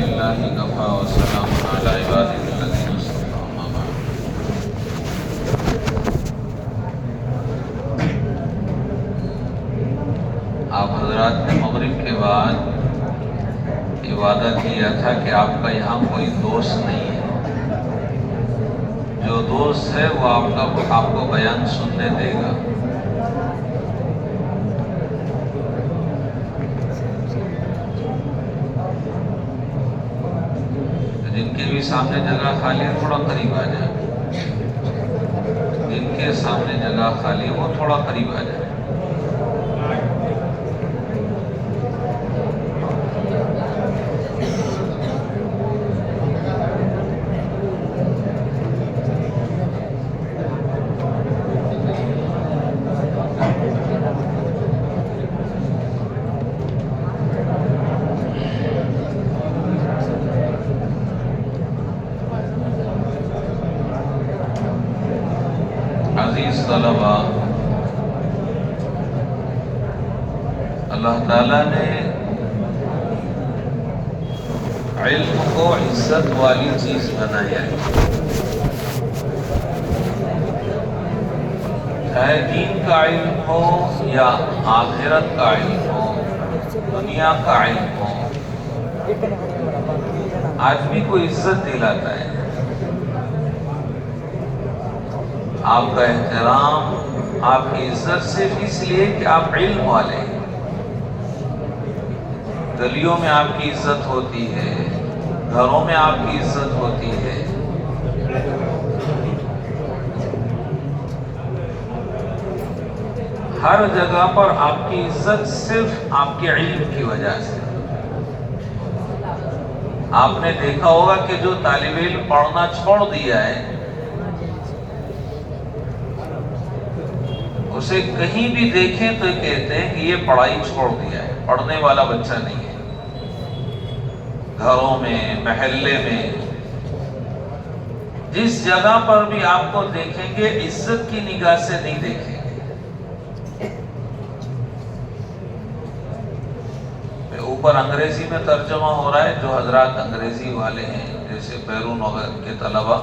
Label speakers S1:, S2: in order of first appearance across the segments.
S1: لله كفى وسلام على عباده الذين اصطفى أما بعد. آپ حضرات نے مغرب کے بعد وعدہ کیا تھا کہ آپ کا یہاں کوئی دوست نہیں ہے، جو دوست ہے وہ آپ کو بیان سننے دے گا۔ جن کے بھی سامنے جگہ خالی ہے تھوڑا قریب آ جائے، جن کے سامنے جگہ خالی ہے وہ تھوڑا قریب آ جائے۔ عزیز طلباء، اللہ تعالیٰ نے علم کو عزت والی چیز بنایا ہے، چاہے دین کا علم ہو یا آخرت کا علم ہو، دنیا کا علم ہو، آدمی کو عزت دلاتا ہے۔ آپ کا احترام، آپ کی عزت صرف اس لیے کہ آپ علم والے ہیں۔ گلیوں میں آپ کی عزت ہوتی ہے، گھروں میں آپ کی عزت ہوتی ہے۔ ہر جگہ پر آپ کی عزت صرف آپ کے علم کی وجہ سے۔ آپ نے دیکھا ہوگا کہ جو طالب علم پڑھنا چھوڑ دیا ہے، اسے کہیں بھی دیکھیں تو کہتے ہیں کہ یہ پڑھائی چھوڑ دیا ہے، پڑھنے والا بچہ نہیں ہے۔ گھروں میں، محلے میں، جس جگہ پر بھی آپ کو دیکھیں گے عزت کی نگاہ سے نہیں دیکھیں گے۔ اوپر انگریزی میں ترجمہ ہو رہا ہے، جو حضرات انگریزی والے ہیں جیسے بیرون وغیرہ کے طلبہ،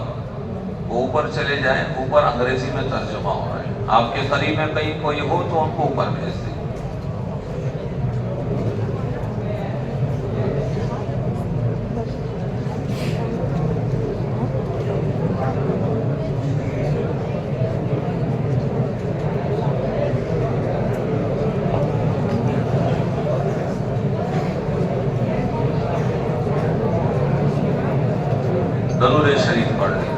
S1: وہ اوپر چلے جائیں، اوپر انگریزی میں ترجمہ ہو رہا ہے۔ آپ کے قریب میں کہیں کوئی ہو تو ان کو اوپر بھیج دیں۔ درود شریف پڑھ لیں۔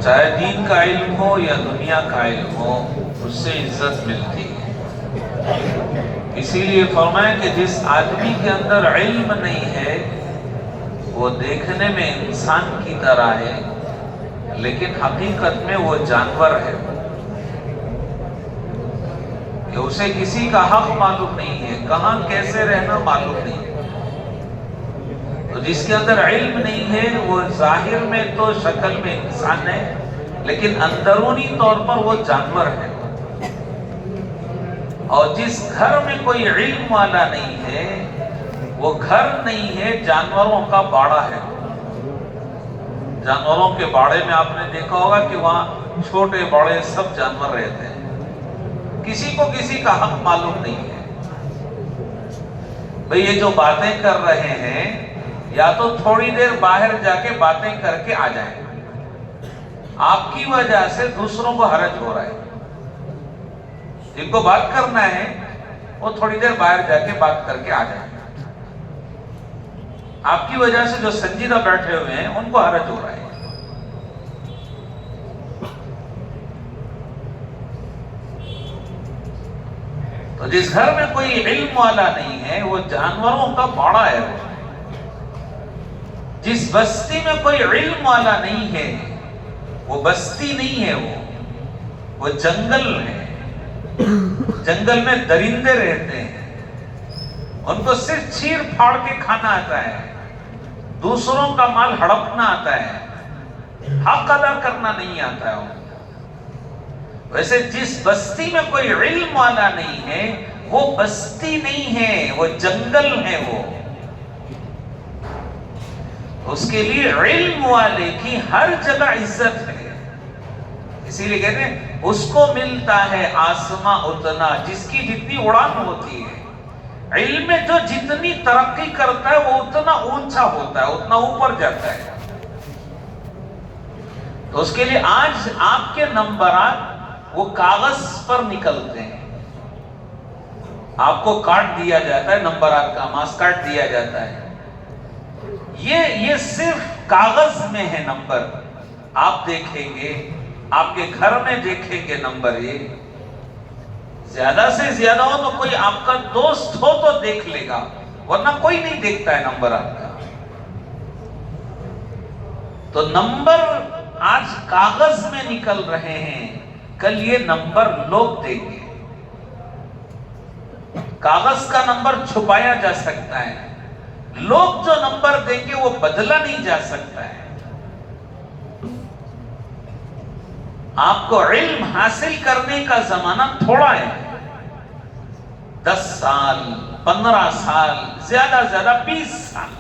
S1: چاہے دین کا علم ہو یا دنیا کا علم ہو، اس سے عزت ملتی ہے۔ اسی لیے فرمایا کہ جس آدمی کے اندر علم نہیں ہے وہ دیکھنے میں انسان کی طرح ہے، لیکن حقیقت میں وہ جانور ہے، کہ اسے کسی کا حق معلوم نہیں ہے، کہاں کیسے رہنا معلوم نہیں ہے۔ تو جس کے اندر علم نہیں ہے وہ ظاہر میں تو شکل میں انسان ہے، لیکن اندرونی طور پر وہ جانور ہے۔ اور جس گھر میں کوئی علم والا نہیں ہے وہ گھر نہیں ہے، جانوروں کا باڑہ ہے۔ جانوروں کے باڑے میں آپ نے دیکھا ہوگا کہ وہاں چھوٹے بڑے سب جانور رہتے ہیں، کسی کو کسی کا حق معلوم نہیں ہے۔ بھئی یہ جو باتیں کر رہے ہیں، یا تو تھوڑی دیر باہر جا کے باتیں کر کے آ جائیں، آپ کی وجہ سے دوسروں کو حرج ہو رہا ہے۔ جن کو بات کرنا ہے وہ تھوڑی دیر باہر جا کے بات کر کے آ جائیں۔ آپ کی وجہ سے جو سنجیدہ بیٹھے ہوئے ہیں ان کو حرج ہو رہا ہے۔ تو جس گھر میں کوئی علم والا نہیں ہے وہ جانوروں کا باڑہ ہے۔ جس بستی میں کوئی علم والا نہیں ہے وہ بستی نہیں ہے، وہ جنگل ہے۔ جنگل میں درندے رہتے ہیں، ان کو صرف چیر پھاڑ کے کھانا آتا ہے، دوسروں کا مال ہڑپنا آتا ہے، حق ادا کرنا نہیں آتا ہے. ویسے جس بستی میں کوئی علم والا نہیں ہے وہ بستی نہیں ہے، وہ جنگل ہے. وہ اس کے لیے علم والے کی ہر جگہ عزت ہے. اسی لیے کہتے ہیں اس کو ملتا ہے آسماں اتنا جس کی جتنی اڑان ہوتی ہے. علم میں جو جتنی ترقی کرتا ہے وہ اتنا اونچا ہوتا ہے، اتنا اوپر جاتا ہے. تو اس کے لیے آج آپ کے نمبرات وہ کاغذ پر نکلتے ہیں. آپ کو کارڈ دیا جاتا ہے، نمبرات کا ماس کارڈ دیا جاتا ہے. یہ صرف کاغذ میں ہے نمبر. آپ دیکھیں گے، آپ کے گھر میں دیکھیں گے نمبر، یہ زیادہ سے زیادہ ہو تو کوئی آپ کا دوست ہو تو دیکھ لے گا، ورنہ کوئی نہیں دیکھتا ہے نمبر آپ کا. تو نمبر آج کاغذ میں نکل رہے ہیں، کل یہ نمبر لوگ دیں گے. کاغذ کا نمبر چھپایا جا سکتا ہے، لوگ جو نمبر دیں گے وہ بدلا نہیں جا سکتا ہے. آپ کو علم حاصل کرنے کا زمانہ تھوڑا ہے، 10 سال 15 سال زیادہ زیادہ 20 سال.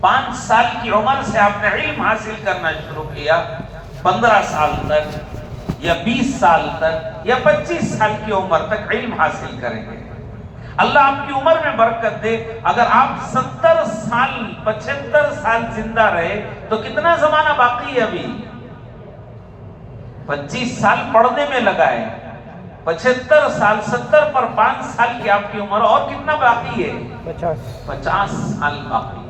S1: 5 سال کی عمر سے آپ نے علم حاصل کرنا شروع کیا، 15 سال تک یا 20 سال تک یا 25 سال کی عمر تک علم حاصل کریں گے. اللہ آپ کی عمر میں برکت دے. اگر آپ 70 سال 75 سال زندہ رہے تو کتنا زمانہ باقی ہے ابھی؟ 25 سال پڑھنے میں لگائے، 75 سال 70 پر 5 سال کی آپ کی عمر، اور کتنا باقی ہے؟ 50 سال باقی.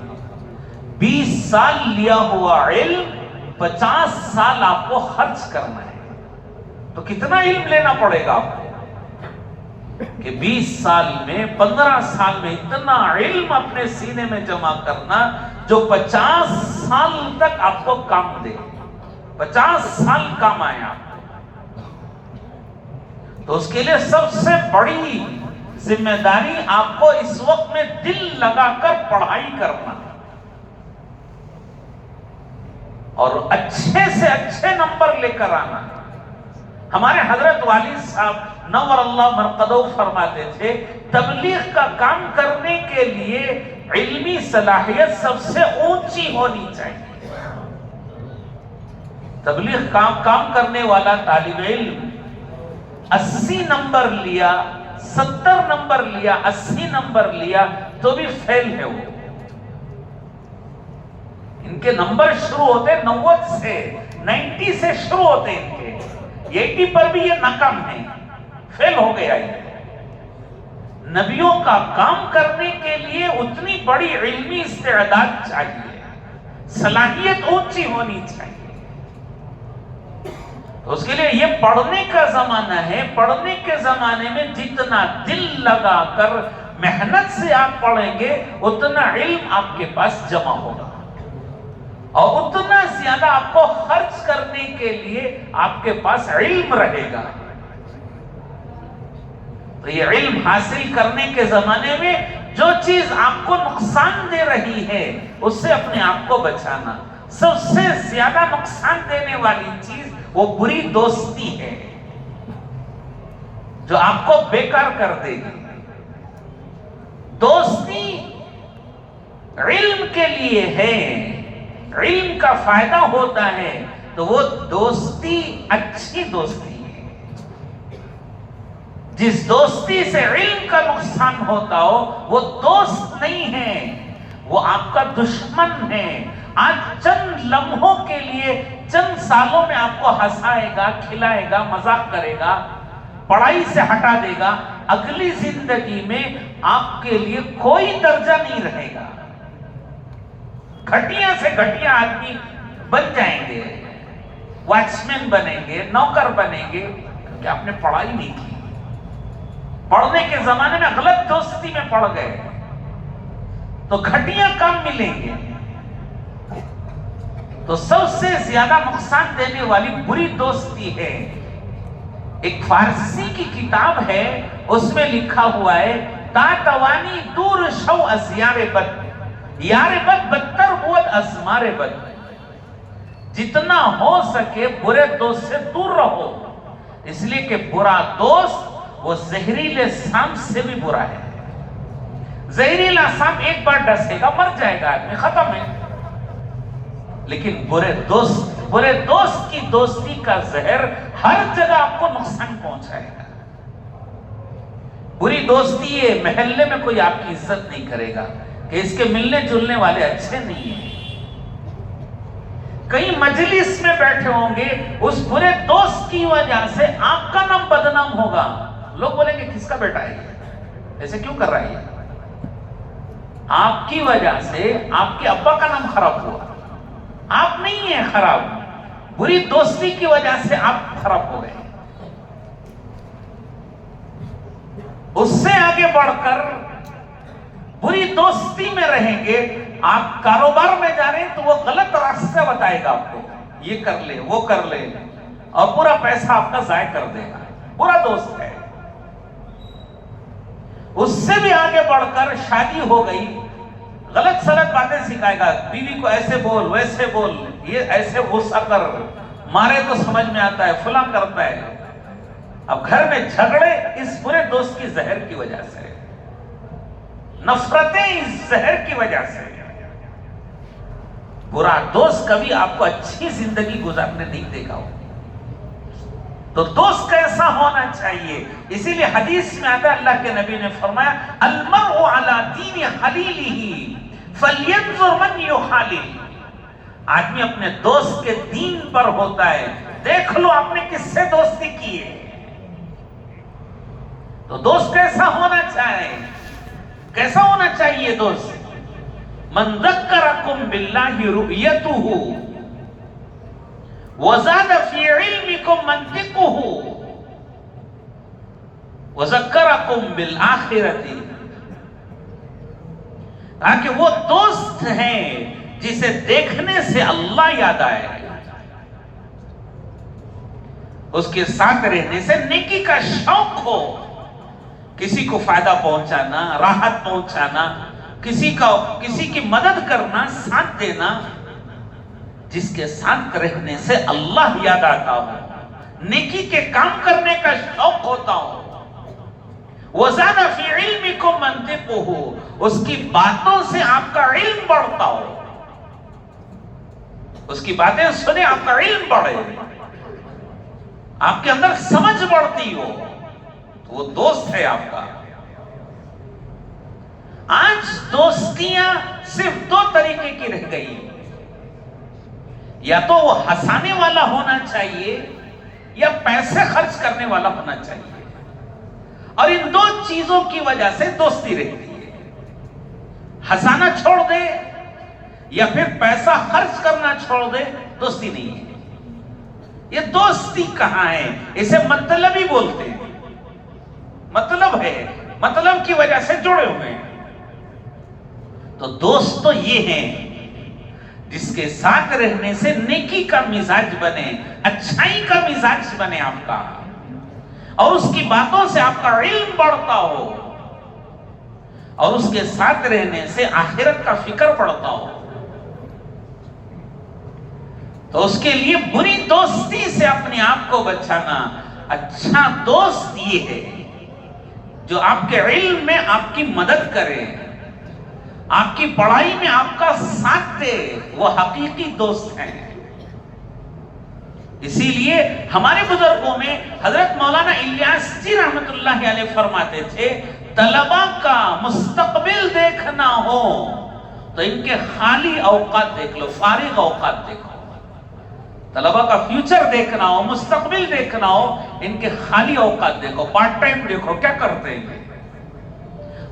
S1: 20 سال لیا ہوا علم 50 سال آپ کو خرچ کرنا ہے. تو کتنا علم لینا پڑے گا آپ کو کہ 20 سال میں 15 سال میں اتنا علم اپنے سینے میں جمع کرنا جو 50 سال تک آپ کو کام دے، 50 سال کام آئے آپ. تو اس کے لیے سب سے بڑی ذمہ داری آپ کو اس وقت میں دل لگا کر پڑھائی کرنا اور اچھے سے اچھے نمبر لے کر آنا. ہمارے حضرت والد صاحب نور اللہ مرقدہ فرماتے تھے تبلیغ کا کام کرنے کے لیے علمی صلاحیت سب سے اونچی ہونی چاہیے. تبلیغ کام کرنے والا طالب علم 80 نمبر لیا، 70 نمبر لیا، 80 نمبر لیا تو بھی فیل ہے. وہ ان کے نمبر شروع ہوتے 90 سے 90 سے شروع ہوتے، ان کے 80 پر بھی یہ ناکام ہے، فیل ہو گیا. نبیوں کا کام کرنے کے لیے اتنی بڑی علمی استعداد چاہیے، صلاحیت اونچی ہونی چاہیے. تو اس کے لیے یہ پڑھنے کا زمانہ ہے. پڑھنے کے زمانے میں جتنا دل لگا کر محنت سے آپ پڑھیں گے اتنا علم آپ کے پاس جمع ہوگا اور اتنا زیادہ آپ کو خرچ کرنے کے لیے آپ کے پاس علم رہے گا. تو یہ علم حاصل کرنے کے زمانے میں جو چیز آپ کو نقصان دے رہی ہے اس سے اپنے آپ کو بچانا. سب سے زیادہ نقصان دینے والی چیز وہ بری دوستی ہے جو آپ کو بیکار کر دے گی. دوستی علم کے لیے ہے، علم کا فائدہ ہوتا ہے تو وہ دوستی اچھی دوستی ہے. جس دوستی سے علم کا نقصان ہوتا ہو وہ دوست نہیں ہے، وہ آپ کا دشمن ہے. آج چند لمحوں کے لیے، چند سالوں میں آپ کو ہنسائے گا، کھلائے گا، مذاق کرے گا، پڑھائی سے ہٹا دے گا. اگلی زندگی میں آپ کے لیے کوئی درجہ نہیں رہے گا. گھٹیا سے گھٹیا آدمی بن جائیں گے، واچ مین بنیں گے، نوکر بنیں گے، کیونکہ آپ نے پڑھائی نہیں کی. پڑھنے کے زمانے میں غلط دوستی میں پڑ گئے تو گھٹیا کام ملیں گے. تو سب سے زیادہ نقصان دینے والی بری دوستی ہے. ایک فارسی کی کتاب ہے، اس میں لکھا ہوا ہے تا توانی دور شو از یار بد، یار بد بدتر بود از مار بد. جتنا ہو سکے برے دوست سے دور رہو، اس لیے کہ برا دوست وہ زہریلے سانپ سے بھی برا ہے۔ زہریلا سانپ ایک بار ڈسے گا مر جائے گا آدمی، ختم ہے۔ لیکن برے دوست کی دوستی کا زہر ہر جگہ آپ کو نقصان پہنچائے گا۔ بری دوستی ہے، محلے میں کوئی آپ کی عزت نہیں کرے گا کہ اس کے ملنے جلنے والے اچھے نہیں ہیں۔ کئی مجلس میں بیٹھے ہوں گے، اس برے دوست کی وجہ سے آپ کا نام بدنام ہوگا۔ لوگ بولیں گے کس کا بیٹا ہے یہ، ایسے کیوں کر رہا ہے یہ؟ آپ کی وجہ سے آپ کے ابا کا نام خراب ہوا۔ آپ نہیں ہیں خراب، بری دوستی کی وجہ سے آپ خراب ہو گئے۔ اس سے آگے بڑھ کر بری دوستی میں رہیں گے، آپ کاروبار میں جا رہے ہیں تو وہ غلط راستہ بتائے گا آپ کو، یہ کر لے وہ کر لے، اور پورا پیسہ آپ کا ضائع کر دے گا، برا دوست ہے۔ اس سے بھی آگے بڑھ کر شادی ہو گئی، غلط سلط باتیں سکھائے گا، بیوی کو ایسے بول ویسے بول، یہ ایسے غصہ کر، مارے تو سمجھ میں آتا ہے، فلاں کرتا ہے۔ اب گھر میں جھگڑے اس برے دوست کی زہر کی وجہ سے، نفرتیں اس زہر کی وجہ سے۔ برا دوست کبھی آپ کو اچھی زندگی گزارنے نہیں دے گا۔ تو دوست کیسا ہونا چاہیے؟ اسی لیے حدیث میں آتا ہے، اللہ کے نبی نے فرمایا المرء علی دین خلیلہ فلینظر من یخالل۔ آدمی اپنے دوست کے دین پر ہوتا ہے، دیکھ لو آپ نے کس سے دوستی کی ہے۔ تو دوست کیسا ہونا چاہیے؟ کیسا ہونا چاہیے دوست؟ من ذکرکم باللہ رؤیتہ وزاد فی علمکم منطقہ وذکرکم بالآخرۃ۔ تاکہ وہ دوست ہیں جسے دیکھنے سے اللہ یاد آئے، اس کے ساتھ رہنے سے نیکی کا شوق ہو، کسی کو فائدہ پہنچانا، راحت پہنچانا، کسی کی مدد کرنا، ساتھ دینا، جس کے ساتھ رہنے سے اللہ یاد آتا ہو، نیکی کے کام کرنے کا شوق ہوتا ہو۔ وَزَادَ فِي عِلْمِكُمْ مَنْطِقُهُ، اس کی باتوں سے آپ کا علم بڑھتا ہو، اس کی باتیں سنے آپ کا علم بڑھے، آپ کے اندر سمجھ بڑھتی ہو، تو وہ دوست ہے آپ کا۔ آج دوستیاں صرف دو طریقے کی رہ گئی، یا تو وہ ہنسانے والا ہونا چاہیے یا پیسے خرچ کرنے والا ہونا چاہیے، اور ان دو چیزوں کی وجہ سے دوستی رہتی ہے۔ ہنسانا چھوڑ دے یا پھر پیسہ خرچ کرنا چھوڑ دے، دوستی نہیں ہے۔ یہ دوستی کہاں ہے؟ اسے مطلب ہی بولتے ہیں، مطلب ہے، مطلب کی وجہ سے جڑے ہوئے ہیں۔ تو دوست تو یہ ہیں جس کے ساتھ رہنے سے نیکی کا مزاج بنے، اچھائی کا مزاج بنے آپ کا، اور اس کی باتوں سے آپ کا علم بڑھتا ہو، اور اس کے ساتھ رہنے سے آخرت کا فکر بڑھتا ہو۔ تو اس کے لیے بری دوستی سے اپنے آپ کو بچانا۔ اچھا دوست یہ ہے جو آپ کے علم میں آپ کی مدد کرے، آپ کی پڑھائی میں آپ کا ساتھ دے، وہ حقیقی دوست ہیں۔ اسی لیے ہمارے بزرگوں میں حضرت مولانا الیاس جی رحمت اللہ علیہ فرماتے تھے، طلباء کا مستقبل دیکھنا ہو تو ان کے خالی اوقات دیکھ لو، فارغ اوقات دیکھو۔ طلباء کا فیوچر دیکھنا ہو، مستقبل دیکھنا ہو، ان کے خالی اوقات دیکھو، پارٹ ٹائم دیکھو، کیا کرتے ہیں۔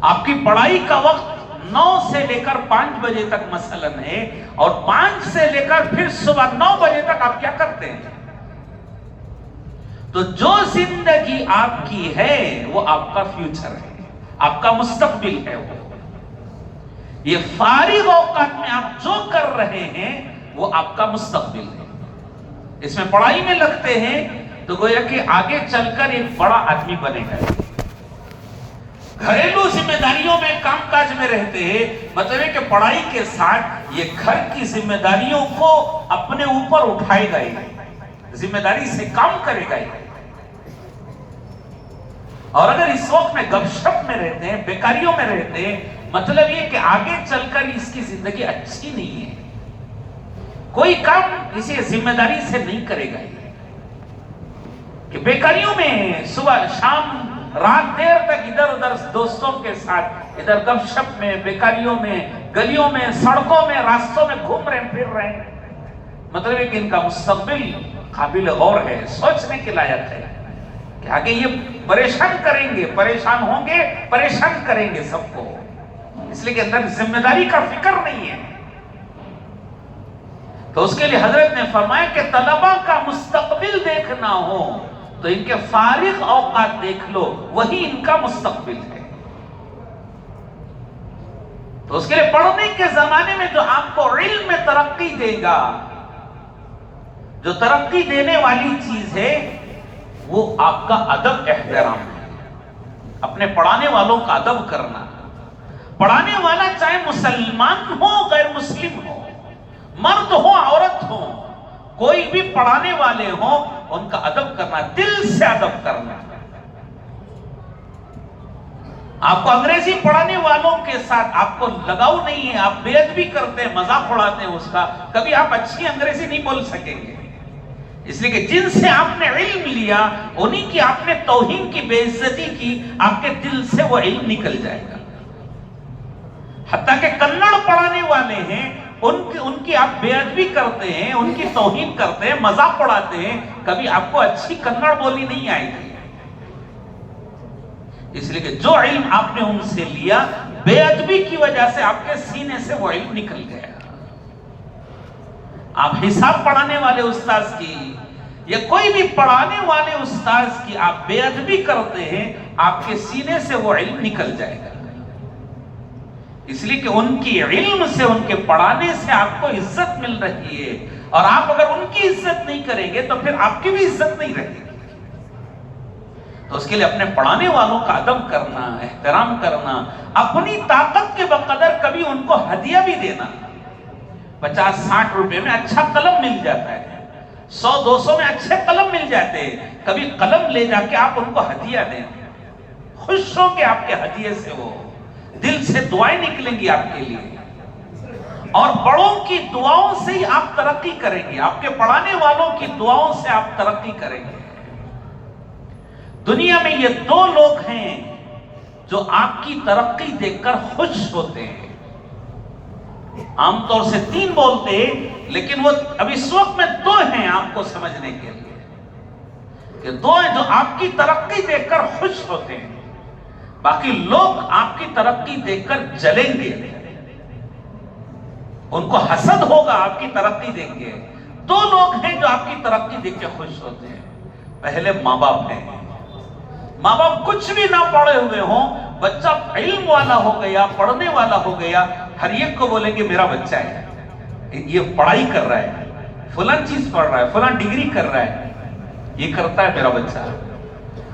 S1: آپ کی پڑھائی کا وقت 9 سے لے کر 5 بجے تک مثلاً ہے، اور 5 سے لے کر پھر صبح 9 بجے تک آپ کیا کرتے ہیں؟ تو جو زندگی آپ کی ہے وہ آپ کا فیوچر ہے، آپ کا مستقبل ہے۔ وہ یہ فارغ اوقات میں آپ جو کر رہے ہیں وہ آپ کا مستقبل ہے۔ اس میں پڑھائی میں لگتے ہیں تو گویا کہ آگے چل کر ایک بڑا آدمی بنے گا۔ گھریلو ذمہ داریوں میں، کام کاج میں رہتے ہیں، مطلب ہے کہ پڑھائی کے ساتھ یہ گھر کی ذمہ داریوں کو اپنے اوپر اٹھائے گا، ذمہ داری سے کام کرے گا۔ اور اگر اس وقت میں گپ شپ میں رہتے ہیں، بیکاریوں میں رہتے ہیں، مطلب یہ کہ آگے چل کر اس کی زندگی اچھی نہیں ہے، کوئی کام اسے ذمہ داری سے نہیں کرے گا۔ کہ بیکاریوں میں صبح شام رات دیر تک ادھر ادھر دوستوں کے ساتھ ادھر گپ شپ میں، بیکاریوں میں، گلیوں میں، سڑکوں میں، راستوں میں گھوم رہے پھر رہے ہیں، مطلب ہے کہ ان کا مستقبل قابل غور ہے، سوچنے کے لائق ہے کہ آگے یہ پریشان کریں گے، پریشان ہوں گے، پریشان کریں گے سب کو، اس لیے کہ اندر ذمہ داری کا فکر نہیں ہے۔ تو اس کے لیے حضرت نے فرمایا کہ طلباء کا مستقبل دیکھنا ہو تو ان کے فارغ اوقات دیکھ لو، وہی ان کا مستقبل ہے۔ تو اس کے لیے پڑھنے کے زمانے میں جو آپ کو علم میں ترقی دے گا، جو ترقی دینے والی چیز ہے، وہ آپ کا ادب احترام ہے، اپنے پڑھانے والوں کا ادب کرنا۔ پڑھانے والا چاہے مسلمان ہو غیر مسلم ہو، مرد ہو عورت ہو، کوئی بھی پڑھانے والے ہوں، ان کا ادب کرنا، دل سے ادب کرنا۔ آپ کو انگریزی پڑھانے والوں کے ساتھ آپ کو لگاؤ نہیں ہے، آپ بے ادبی کرتے ہیں، مذاق اڑاتے ہیں اس کا، کبھی آپ اچھی انگریزی نہیں بول سکیں گے، اس لیے کہ جن سے آپ نے علم لیا انہی کی آپ نے توہین کی، بے عزتی کی، آپ کے دل سے وہ علم نکل جائے گا۔ حتیٰ کہ کنڑ پڑھانے والے ہیں، ان کی آپ بے ادبی کرتے ہیں، ان کی توہین کرتے ہیں، مذاق اڑاتے ہیں، کبھی آپ کو اچھی کنڑ بولی نہیں آئے گی، اس لیے کہ جو علم آپ نے ان سے لیا، بے ادبی کی وجہ سے آپ کے سینے سے وہ علم نکل گیا۔ آپ حساب پڑھانے والے استاذ کی یا کوئی بھی پڑھانے والے استاذ کی آپ بے ادبی کرتے ہیں، آپ کے سینے سے وہ علم نکل جائے گا، اس لیے کہ ان کی علم سے، ان کے پڑھانے سے آپ کو عزت مل رہی ہے، اور آپ اگر ان کی عزت نہیں کریں گے تو پھر آپ کی بھی عزت نہیں رہے گی۔ تو اس کے لیے اپنے پڑھانے والوں کا ادب کرنا، احترام کرنا، اپنی طاقت کے بقدر کبھی ان کو ہدیہ بھی دینا۔ 50-60 روپے میں اچھا قلم مل جاتا ہے، 100-200 میں اچھے قلم مل جاتے ہیں، کبھی قلم لے جا کے آپ ان کو ہدیہ دیں، خوش ہو کے آپ کے ہدیے سے وہ دل سے دعائیں نکلیں گی آپ کے لیے، اور بڑوں کی دعاؤں سے ہی آپ ترقی کریں گے، آپ کے پڑھانے والوں کی دعاؤں سے آپ ترقی کریں گے۔ دنیا میں یہ 2 لوگ ہیں جو آپ کی ترقی دیکھ کر خوش ہوتے ہیں، عام طور سے 3 بولتے ہیں، لیکن وہ اب اس وقت میں 2 ہیں آپ کو سمجھنے کے لیے، کہ 2 ہیں جو آپ کی ترقی دیکھ کر خوش ہوتے ہیں، باقی لوگ آپ کی ترقی دیکھ کر جلیں گے، ان کو حسد ہوگا آپ کی ترقی دیکھ کے۔ 2 لوگ ہیں جو آپ کی ترقی دیکھ کے خوش ہوتے ہیں، پہلے ماں باپ ہیں۔ ماں باپ کچھ بھی نہ پڑھے ہوئے ہوں، بچہ علم والا ہو گیا، پڑھنے والا ہو گیا، ہر ایک کو بولیں گے میرا بچہ ہے، یہ پڑھائی کر رہا ہے، فلان چیز پڑھ رہا ہے، فلان ڈگری کر رہا ہے، یہ کرتا ہے میرا بچہ۔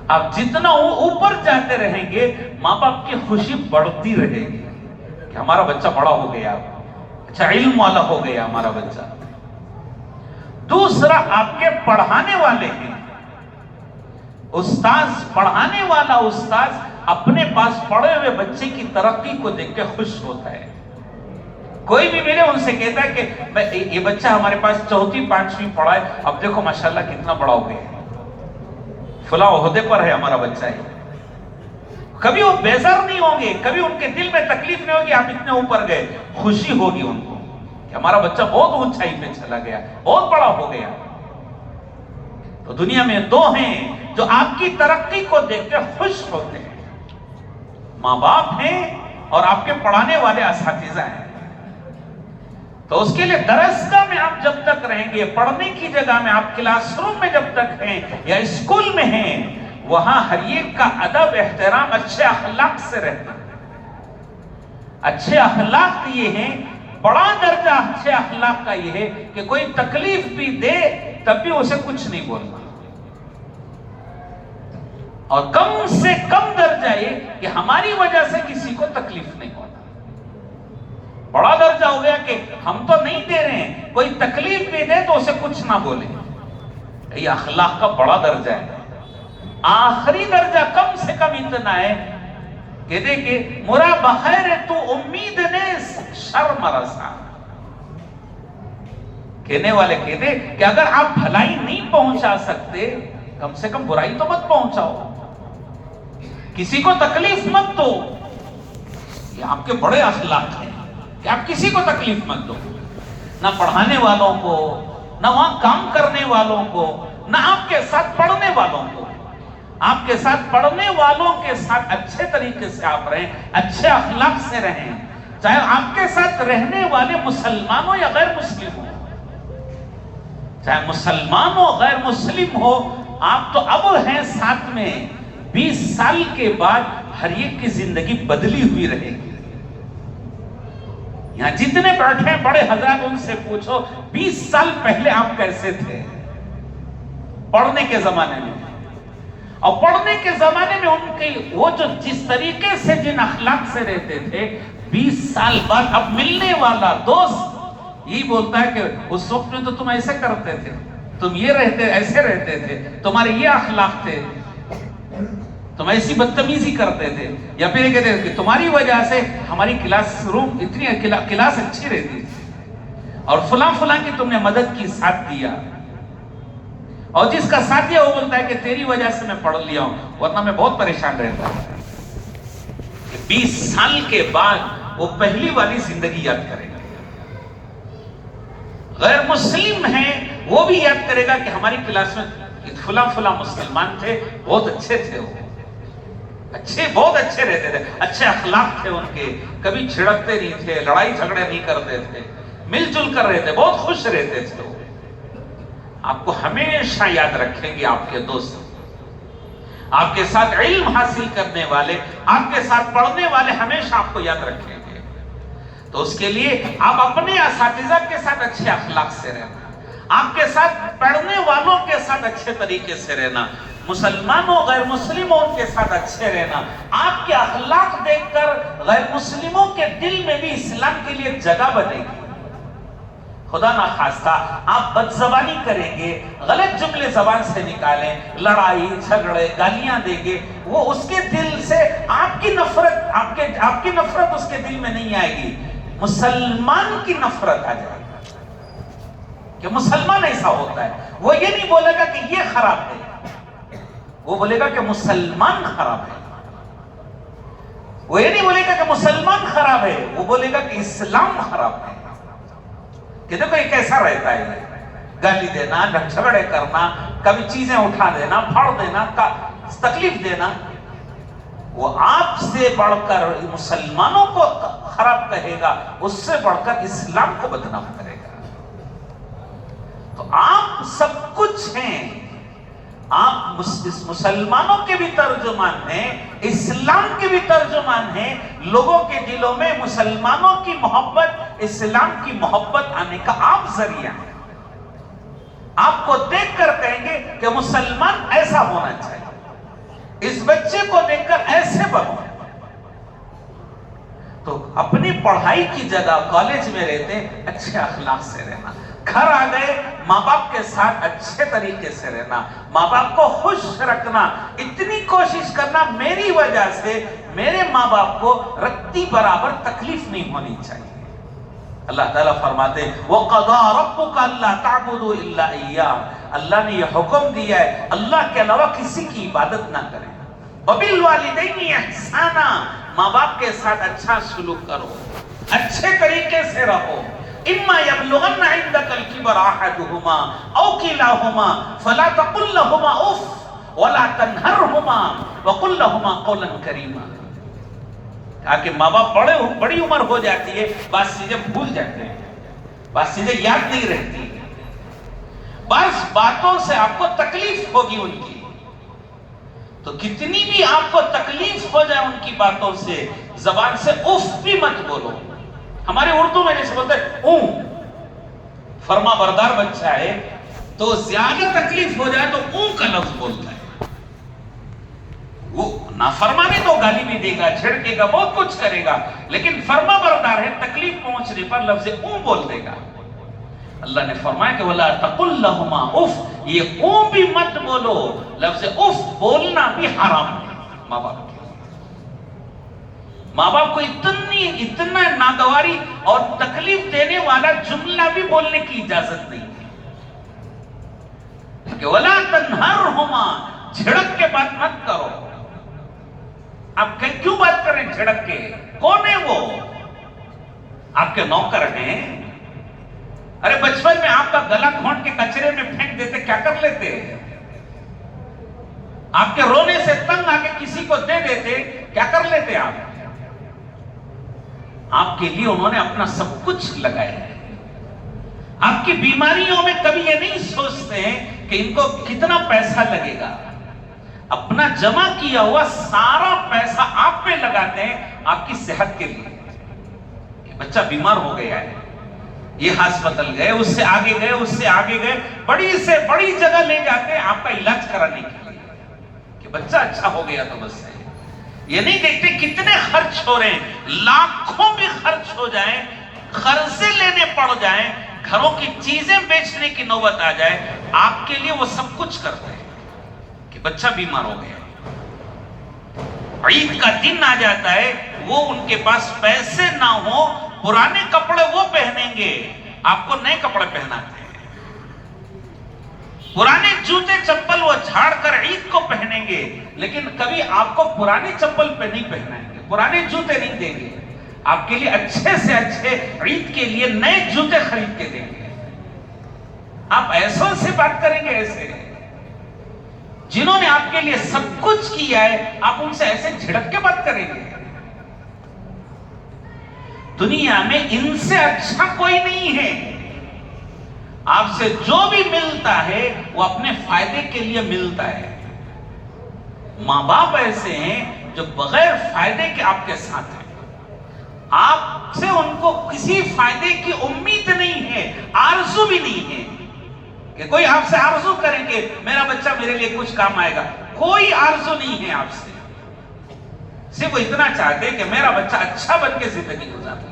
S1: آپ جتنا اوپر جاتے رہیں گے، ماں باپ کی خوشی بڑھتی رہے گی کہ ہمارا بچہ بڑا ہو گیا، اچھا علم والا ہو گیا ہمارا بچہ۔ دوسرا آپ کے پڑھانے والے ہیں، استاذ، پڑھانے والا استاذ اپنے پاس پڑھے ہوئے بچے کی ترقی کو دیکھ کے خوش ہوتا ہے۔ کوئی بھی میرے ان سے کہتا ہے کہ یہ بچہ ہمارے پاس 4th 5ویں پڑھا ہے، اب دیکھو ماشاءاللہ کتنا بڑا ہو گیا، فلاں عہدے پر ہے ہمارا بچہ ہے، کبھی وہ بیزار نہیں ہوں گے، کبھی ان کے دل میں تکلیف نہیں ہوگی آپ اتنے اوپر گئے، خوشی ہوگی ان کو کہ ہمارا بچہ بہت اونچائی پہ چلا گیا، بہت بڑا ہو گیا۔ تو دنیا میں 2 ہیں جو آپ کی ترقی کو دیکھ کے خوش ہوتے ہیں، ماں باپ ہیں اور آپ کے پڑھانے والے اساتذہ ہیں۔ تو اس کے لیے درسگاہ میں آپ جب تک رہیں گے، پڑھنے کی جگہ میں، آپ کلاس روم میں جب تک ہیں یا اسکول میں ہیں، وہاں ہر ایک کا ادب، احترام، اچھے اخلاق سے رہنا۔ اچھے اخلاق یہ ہیں، بڑا درجہ اچھے اخلاق کا یہ ہے کہ کوئی تکلیف بھی دے تب بھی اسے کچھ نہیں بولنا، اور کم سے کم درجہ یہ کہ ہماری وجہ سے کسی کو تکلیف نہیں ہونا۔ بڑا درجہ ہو گیا کہ ہم تو نہیں دے رہے ہیں، کوئی تکلیف بھی دے تو اسے کچھ نہ بولے. یہ اخلاق کا بڑا درجہ ہے. آخری درجہ کم سے کم اتنا ہے کہ دیکھیں مرا بخیر تو امید نے شرم رسا. کہنے والے کہتے کہ اگر آپ بھلائی نہیں پہنچا سکتے کم سے کم برائی تو مت پہنچاؤ، کسی کو تکلیف مت دو. یہ آپ کے بڑے اخلاق ہیں کہ آپ کسی کو تکلیف مت دو، نہ پڑھانے والوں کو، نہ وہاں کام کرنے والوں کو، نہ آپ کے ساتھ پڑھنے والوں کو. آپ کے ساتھ پڑھنے والوں کے ساتھ اچھے طریقے سے آپ رہیں، اچھے اخلاق سے رہیں، چاہے آپ کے ساتھ رہنے والے مسلمان ہو یا غیر مسلم ہو، چاہے مسلمان ہو غیر مسلم ہو. آپ تو اب ہیں ساتھ میں، 20 سال کے بعد ہر ایک کی زندگی بدلی ہوئی رہے گی. یہاں جتنے بیٹھے بڑے حضرات ان سے پوچھو 20 سال پہلے آپ کیسے تھے پڑھنے کے زمانے میں. اور پڑھنے کے زمانے میں ان کے وہ جو جس طریقے سے جن اخلاق سے رہتے تھے، 20 سال بعد اب ملنے والا دوست یہی بولتا ہے کہ اس وقت میں تو تم ایسے کرتے تھے، تم یہ رہتے ایسے رہتے تھے، تمہارے یہ اخلاق تھے، تم ایسی بدتمیزی کرتے تھے. یا پھر یہ کہتے تھے کہ تمہاری وجہ سے ہماری کلاس روم اتنی کلاس اچھی رہتی تھی، اور فلاں فلاں کی تم نے مدد کی، ساتھ دیا. اور جس کا ساتھ دیا وہ بولتا ہے کہ تیری وجہ سے میں پڑھ لیا ہوں، ورنہ میں بہت پریشان رہتا ہوں. 20 سال کے بعد وہ پہلی والی زندگی یاد کرے گا. غیر مسلم ہیں وہ بھی یاد کرے گا کہ ہماری کلاس میں فلاں فلاں مسلمان تھے، بہت اچھے تھے، وہ اچھے بہت اچھے رہتے تھے، اچھے اخلاق تھے ان کے، کبھی چھڑکتے نہیں تھے، لڑائی جھگڑے نہیں کرتے تھے، مل جل کر رہتے، بہت خوش رہتے تھے. آپ کو ہمیشہ یاد رکھیں گے آپ کے دوست، آپ کے ساتھ علم حاصل کرنے والے، آپ کے ساتھ پڑھنے والے ہمیشہ آپ کو یاد رکھیں گے. تو اس کے لیے آپ اپنے اساتذہ کے ساتھ اچھے اخلاق سے رہنا، آپ کے ساتھ پڑھنے والوں کے ساتھ اچھے طریقے سے رہنا، مسلمانوں غیر مسلموں کے ساتھ اچھے رہنا. آپ کے اخلاق دیکھ کر غیر مسلموں کے دل میں بھی اسلام کے لیے جگہ بنے گی. خدا نہ خواستہ آپ بد زبانی کریں گے، غلط جملے زبان سے نکالیں، لڑائی جھگڑے گالیاں دیں گے، وہ اس کے دل سے آپ کی نفرت اس کے دل میں نہیں آئے گی، مسلمان کی نفرت آ جائے گی کہ مسلمان ایسا ہوتا ہے. وہ یہ نہیں بولے گا کہ یہ خراب ہے، وہ بولے گا کہ مسلمان خراب ہے. وہ یہ نہیں بولے گا کہ مسلمان خراب ہے، وہ بولے گا کہ اسلام خراب ہے. کہ دیکھو یہ کیسا رہتا ہے، گالی دینا، جھگڑے کرنا، کبھی چیزیں اٹھا دینا، پھاڑ دینا، تکلیف دینا. وہ آپ سے بڑھ کر مسلمانوں کو خراب کہے گا، اس سے بڑھ کر اسلام کو بدنام کرے گا. تو آپ سب کچھ ہیں، آپ مسلمانوں کے بھی ترجمان ہیں، اسلام کے بھی ترجمان ہیں. لوگوں کے دلوں میں مسلمانوں کی محبت، اسلام کی محبت آنے کا آپ ذریعہ ہیں. آپ کو دیکھ کر کہیں گے کہ مسلمان ایسا ہونا چاہیے، اس بچے کو دیکھ کر ایسے بنو. تو اپنی پڑھائی کی جگہ کالج میں رہتے اچھے اخلاق سے رہنا، گھر آ گئے ماں باپ کے ساتھ اچھے طریقے سے رہنا، ماں باپ کو خوش رکھنا، اتنی کوشش کرنا میری وجہ سے میرے ماں باپ کو رتی برابر تکلیف نہیں ہونی چاہیے. اللہ تعالیٰ فرماتے وَقَضَى رَبُّكَ أَلَّا تَعْبُدُوا إِلَّا إِيَّاهُ، اللہ نے یہ حکم دیا ہے اللہ کے علاوہ کسی کی عبادت نہ کریں. وَبِالْوَالِدَيْنِ إِحْسَانًا، ماں باپ کے ساتھ اچھا سلوک کرو، اچھے طریقے سے رہو. اما یبلغن عندک الکبر احدہما او کلاہما فلا تقل لہما اف ولا تنہرہما وقل لہما قولا کریما. کہا کہ ماں باپ بڑی عمر ہو جاتی ہے، بعض چیزیں بھول جاتے ہیں، بعض چیزیں یاد نہیں رہتی، بعض باتوں سے آپ کو تکلیف ہوگی ان کی. تو کتنی بھی آپ کو تکلیف ہو جائے ان کی باتوں سے، زبان سے اف بھی مت بولو. ہمارے اردو میں جیسے بولتے ہیں اون، فرما بردار بچہ ہے تو زیادہ تکلیف ہو جائے تو اون کا لفظ بولتا ہے. وہ نافرمانی تو گالی بھی دے گا، جھڑکے گا، بہت کچھ کرے گا، لیکن فرما بردار ہے، تکلیف پہنچنے پر لفظ اوں بول دے گا۔ اللہ نے فرمایا کہ وَلَا تَقُلْ لَهُمَا اُف، یہ اوں بھی مت بولو، لفظ اف بولنا بھی حرام ہے ماں باپ کے۔ ماں باپ کو اتنا ناگواری اور تکلیف دینے والا جملہ بھی بولنے کی اجازت نہیں ہے کہ وَلَا تَنْهَرْهُمَا، جھڑک کے بات مت کرو۔ آپ کیوں بات کریں جھڑک کے؟ کون ہے وہ؟ آپ کے نوکر ہیں؟ ارے بچپن میں آپ کا گلا گھونٹ کے کچرے میں پھینک دیتے، کیا کر لیتے؟ آپ کے رونے سے تنگ آ کے کسی کو دے دیتے، کیا کر لیتے آپ؟ آپ کے لیے انہوں نے اپنا سب کچھ لگایا ہے۔ آپ کی بیماریوں میں کبھی یہ نہیں سوچتے ہیں کہ ان کو کتنا پیسہ لگے گا، اپنا جمع کیا ہوا سارا پیسہ آپ پہ لگاتے ہیں آپ کی صحت کے لیے کہ بچہ بیمار ہو گیا ہے، یہ ہاسپٹل گئے، اس سے آگے گئے، اس سے آگے گئے، بڑی سے بڑی جگہ لے جاتے ہیں آپ کا علاج کرانے کے لیے کہ بچہ اچھا ہو گیا تو بس ہے۔ یہ نہیں دیکھتے کتنے خرچ ہو رہے ہیں، لاکھوں بھی خرچ ہو جائیں، قرضے لینے پڑ جائیں، گھروں کی چیزیں بیچنے کی نوبت آ جائے، آپ کے لیے وہ سب کچھ کرتے ہیں کہ بچہ بیمار ہو گیا۔ عید کا دن آ جاتا ہے، وہ ان کے پاس پیسے نہ ہو، پرانے کپڑے وہ پہنیں گے، آپ کو نئے کپڑے پہناتے ہیں۔ پرانے جوتے چپل وہ جھاڑ کر عید کو پہنیں گے، لیکن کبھی آپ کو پرانے چپل پہ نہیں پہنائیں گے، پرانے جوتے نہیں دیں گے، آپ کے لیے اچھے سے اچھے عید کے لیے نئے جوتے خرید کے دیں گے۔ آپ ایسوں سے بات کریں گے، ایسے جنہوں نے آپ کے لیے سب کچھ کیا ہے، آپ ان سے ایسے جھڑک کے بات کریں گے؟ دنیا میں ان سے اچھا کوئی نہیں ہے۔ آپ سے جو بھی ملتا ہے وہ اپنے فائدے کے لیے ملتا ہے۔ ماں باپ ایسے ہیں جو بغیر فائدے کے آپ کے ساتھ ہیں، آپ سے ان کو کسی فائدے کی امید نہیں ہے، آرزو بھی نہیں ہے کہ کوئی آپ سے آرزو کریں کہ میرا بچہ میرے لیے کچھ کام آئے گا، کوئی آرزو نہیں ہے آپ سے، صرف وہ اتنا چاہتے ہیں کہ میرا بچہ اچھا بن کے زندگی گزار لے،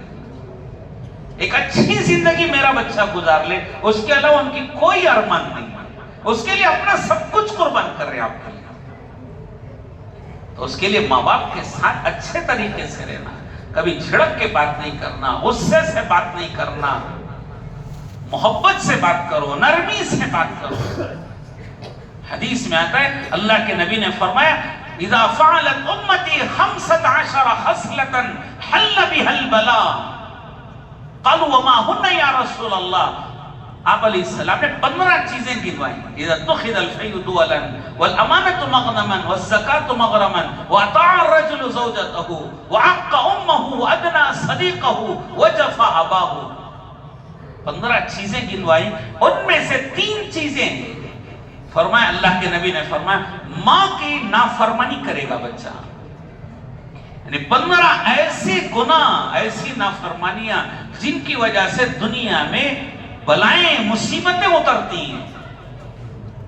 S1: ایک اچھی زندگی میرا بچہ گزار لے، اس کے علاوہ ان کی کوئی ارمان نہیں، اس کے لیے اپنا سب کچھ قربان کر رہے ہیں آپ کے لیے۔ تو اس کے لیے ماں باپ کے ساتھ اچھے طریقے سے رہنا، کبھی جھڑک کے بات نہیں کرنا، غصے سے بات نہیں کرنا، محبت سے بات کرو، نرمی سے بات کرو۔ حدیث میں آتا ہے اللہ کے نبی نے فرمایا اذا فعلت امتی 15 خصلة حل بها البلاء قالوا وما هن یا رسول اللہ۔ آپ علیہ السلام نے 15 چیزیں گنوائیں، اذا اتخذ الفیء دولا والامانة مغنما والزکاة مغرما واطاع الرجل زوجته وعق امه وادنى صديقه وجفا اباه۔ 15 چیزیں گنوائیں، ان میں سے 3 چیزیں فرمایا، اللہ کے نبی نے فرمایا ماں کی نافرمانی کرے گا بچہ، یعنی 15 ایسے گناہ، ایسی نافرمانیاں جن کی وجہ سے دنیا میں بلائیں مصیبتیں اترتی ہیں،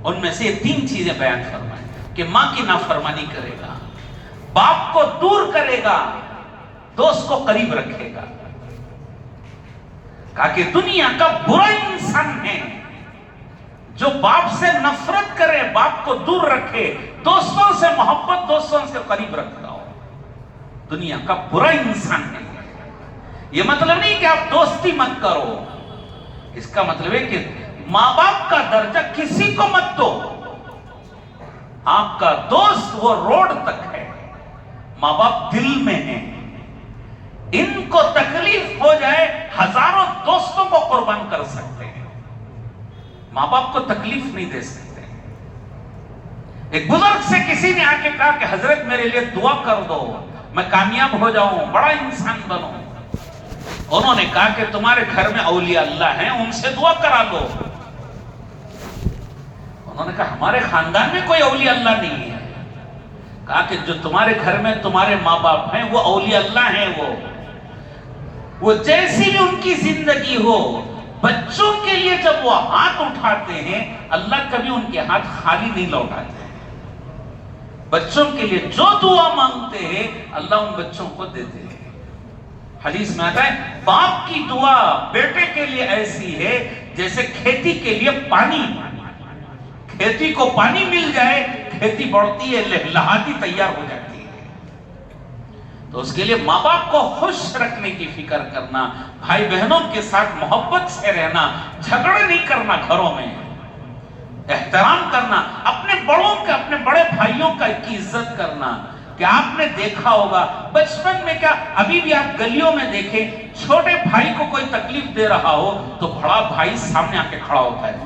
S1: ان میں سے یہ 3 چیزیں بیان فرمائیں کہ ماں کی نافرمانی کرے گا، باپ کو دور کرے گا، دوست کو قریب رکھے گا۔ کہا کہ دنیا کا برا انسان ہے جو باپ سے نفرت کرے، باپ کو دور رکھے، دوستوں سے محبت، دوستوں سے قریب رکھتا ہو، دنیا کا برا انسان ہے۔ یہ مطلب نہیں کہ آپ دوستی مت کرو، اس کا مطلب ہے کہ ماں باپ کا درجہ کسی کو مت دو، آپ کا دوست وہ روڈ تک ہے، ماں باپ دل میں ہیں، ان کو تکلیف ہو جائے ہزاروں دوستوں کو قربان کر سکتے ہیں، ماں باپ کو تکلیف نہیں دے سکتے۔ ایک بزرگ سے کسی نے آ کے کہا کہ حضرت میرے لیے دعا کر دو، میں کامیاب ہو جاؤں، بڑا انسان بنوں۔ انہوں نے کہا کہ تمہارے گھر میں اولیاء اللہ ہیں، ان سے دعا کرا لو۔ انہوں نے کہا ہمارے خاندان میں کوئی اولیاء اللہ نہیں ہے۔ کہا کہ جو تمہارے گھر میں تمہارے ماں باپ ہیں وہ اولیاء اللہ ہیں، وہ جیسی بھی ان کی زندگی ہو، بچوں کے لیے جب وہ ہاتھ اٹھاتے ہیں اللہ کبھی ان کے ہاتھ خالی نہیں لوٹاتے ہیں۔ بچوں کے لیے جو دعا مانگتے ہیں اللہ ان بچوں کو دیتے ہیں. حدیث میں آتا ہے باپ کی دعا بیٹے کے لیے ایسی ہے جیسے کھیتی کے لیے پانی. کھیتی کو پانی مل جائے کھیتی بڑھتی ہے, لہلہاتی تیار ہو جاتی ہے. تو اس کے لیے ماں باپ کو خوش رکھنے کی فکر کرنا, بھائی بہنوں کے ساتھ محبت سے رہنا, جھگڑے نہیں کرنا, گھروں میں احترام کرنا, اپنے بڑوں کا, اپنے بڑے بھائیوں کا کی عزت کرنا. کہ آپ نے دیکھا ہوگا بچپن میں, کیا ابھی بھی آپ گلیوں میں دیکھیں, چھوٹے بھائی کو کوئی تکلیف دے رہا ہو تو بڑا بھائی سامنے آ کے کھڑا ہوتا ہے,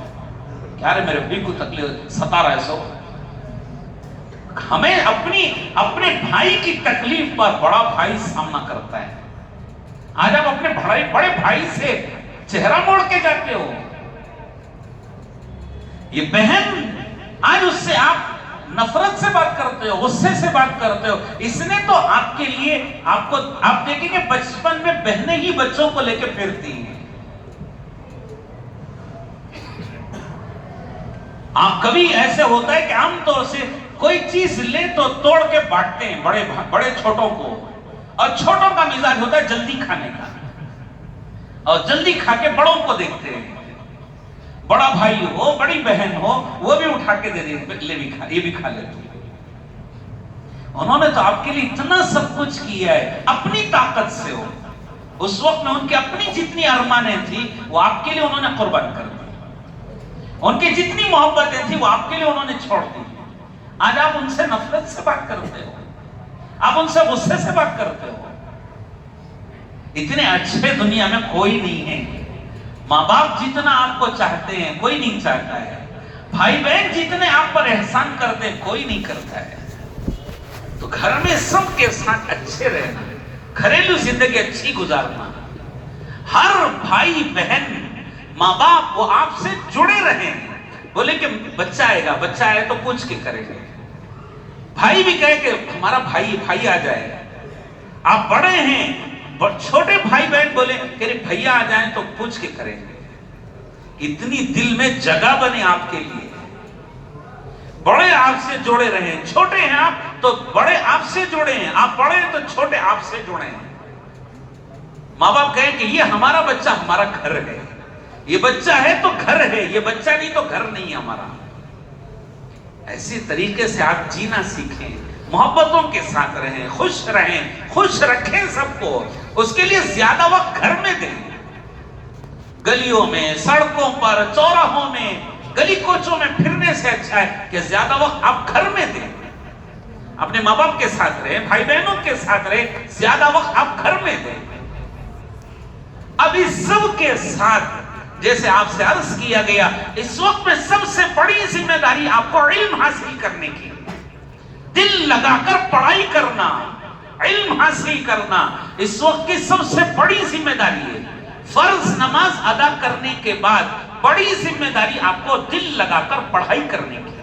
S1: کیا رے میرے بھائی کو تکلیف ستا رہا ہے سو. ہمیں اپنے بھائی کی تکلیف پر بڑا بھائی سامنا کرتا ہے. آج آپ اپنے بڑے بھائی سے چہرہ موڑ کے جاتے ہو. یہ بہن آج اس سے آپ نفرت سے بات کرتے ہو, غصے سے بات کرتے ہو. اس نے تو آپ کے لیے آپ دیکھیں کہ بچپن میں بہنیں ہی بچوں کو لے کے پھرتی ہیں. آپ کبھی ایسے ہوتا ہے کہ عام طور سے کوئی چیز لے تو توڑ کے بانٹتے ہیں بڑے چھوٹوں کو, اور چھوٹوں کا مزاج ہوتا ہے جلدی کھانے کا, اور جلدی کھا کے بڑوں کو دیکھتے ہیں. بڑا بھائی ہو, بڑی بہن ہو, وہ بھی اٹھا کے دے دے, یہ بھی کھا لیتے. انہوں نے تو آپ کے لیے اتنا سب کچھ کیا ہے اپنی طاقت سے. ہو اس وقت میں ان کی اپنی جتنی ارمانیں تھی وہ آپ کے لیے انہوں نے قربان کر دی. ان کی جتنی محبتیں تھی وہ آپ کے لیے انہوں نے چھوڑ دی. آج آپ ان سے نفرت سے بات کرتے ہو, آپ ان سے غصے سے بات کرتے ہو. اتنے اچھے دنیا میں کوئی نہیں ہے. ماں باپ جتنا آپ کو چاہتے ہیں کوئی نہیں چاہتا ہے. بھائی بہن جتنے آپ پر احسان کرتے ہیں کوئی نہیں کرتا ہے. تو گھر میں سب کے ساتھ اچھے رہنا, گھریلو زندگی اچھی گزارنا. ہر بھائی بہن ماں باپ وہ آپ سے جڑے رہیں. بولے کہ بچہ آئے گا, بچہ آئے تو پوچھ کے کرے گا. بھائی بھی کہے کہ ہمارا بھائی آ جائے. آپ بڑے ہیں, چھوٹے بھائی بہن بولے کہ بھیا آ جائیں تو پوچھ کے کریں گے. اتنی دل میں جگہ بنے آپ کے لیے. بڑے آپ سے جڑے رہیں, چھوٹے ہیں آپ تو بڑے آپ سے جڑے ہیں, آپ بڑے ہیں تو چھوٹے آپ سے جڑے ہیں. ماں باپ کہیں کہ یہ ہمارا بچہ ہمارا گھر ہے, یہ بچہ ہے تو گھر ہے, یہ بچہ نہیں تو گھر نہیں ہے ہمارا. ایسی طریقے سے آپ جینا سیکھیں, محبتوں کے ساتھ رہیں, خوش رکھیں سب کو. اس کے لیے زیادہ وقت گھر میں دیں. گلیوں میں, سڑکوں پر, چوراہوں میں, گلی کوچوں میں پھرنے سے اچھا ہے کہ زیادہ وقت آپ گھر میں دیں. اپنے ماں باپ کے ساتھ رہیں, بھائی بہنوں کے ساتھ رہیں, زیادہ وقت آپ گھر میں دیں. اب اس سب کے ساتھ جیسے آپ سے عرض کیا گیا, اس وقت میں سب سے بڑی ذمہ داری آپ کو علم حاصل کرنے کی, دل لگا کر پڑھائی کرنا, علم حاصل کرنا اس وقت کی سب سے بڑی ذمہ داری ہے. فرض نماز ادا کرنے کے بعد بڑی ذمہ داری آپ کو دل لگا کر پڑھائی کرنے کی,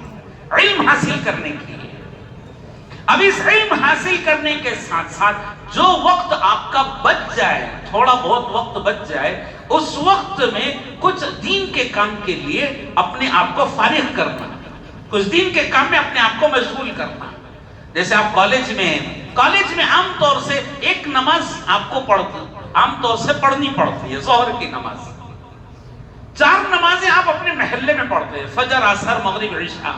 S1: علم حاصل کرنے کی. اب اس علم حاصل کرنے کے ساتھ ساتھ جو وقت آپ کا بچ جائے, تھوڑا بہت وقت بچ جائے, اس وقت میں کچھ دین کے کام کے لیے اپنے آپ کو فارغ کرنا, کچھ دین کے کام میں اپنے آپ کو مشغول کرنا. جیسے آپ کالج میں ہیں, کالج میں عام طور سے ایک نماز آپ کو عام طور سے پڑھنی پڑتی ہے, ظہر کی نماز. 4 نمازیں آپ اپنے محلے میں پڑھتے ہیں, فجر, عصر, مغرب, عشاء.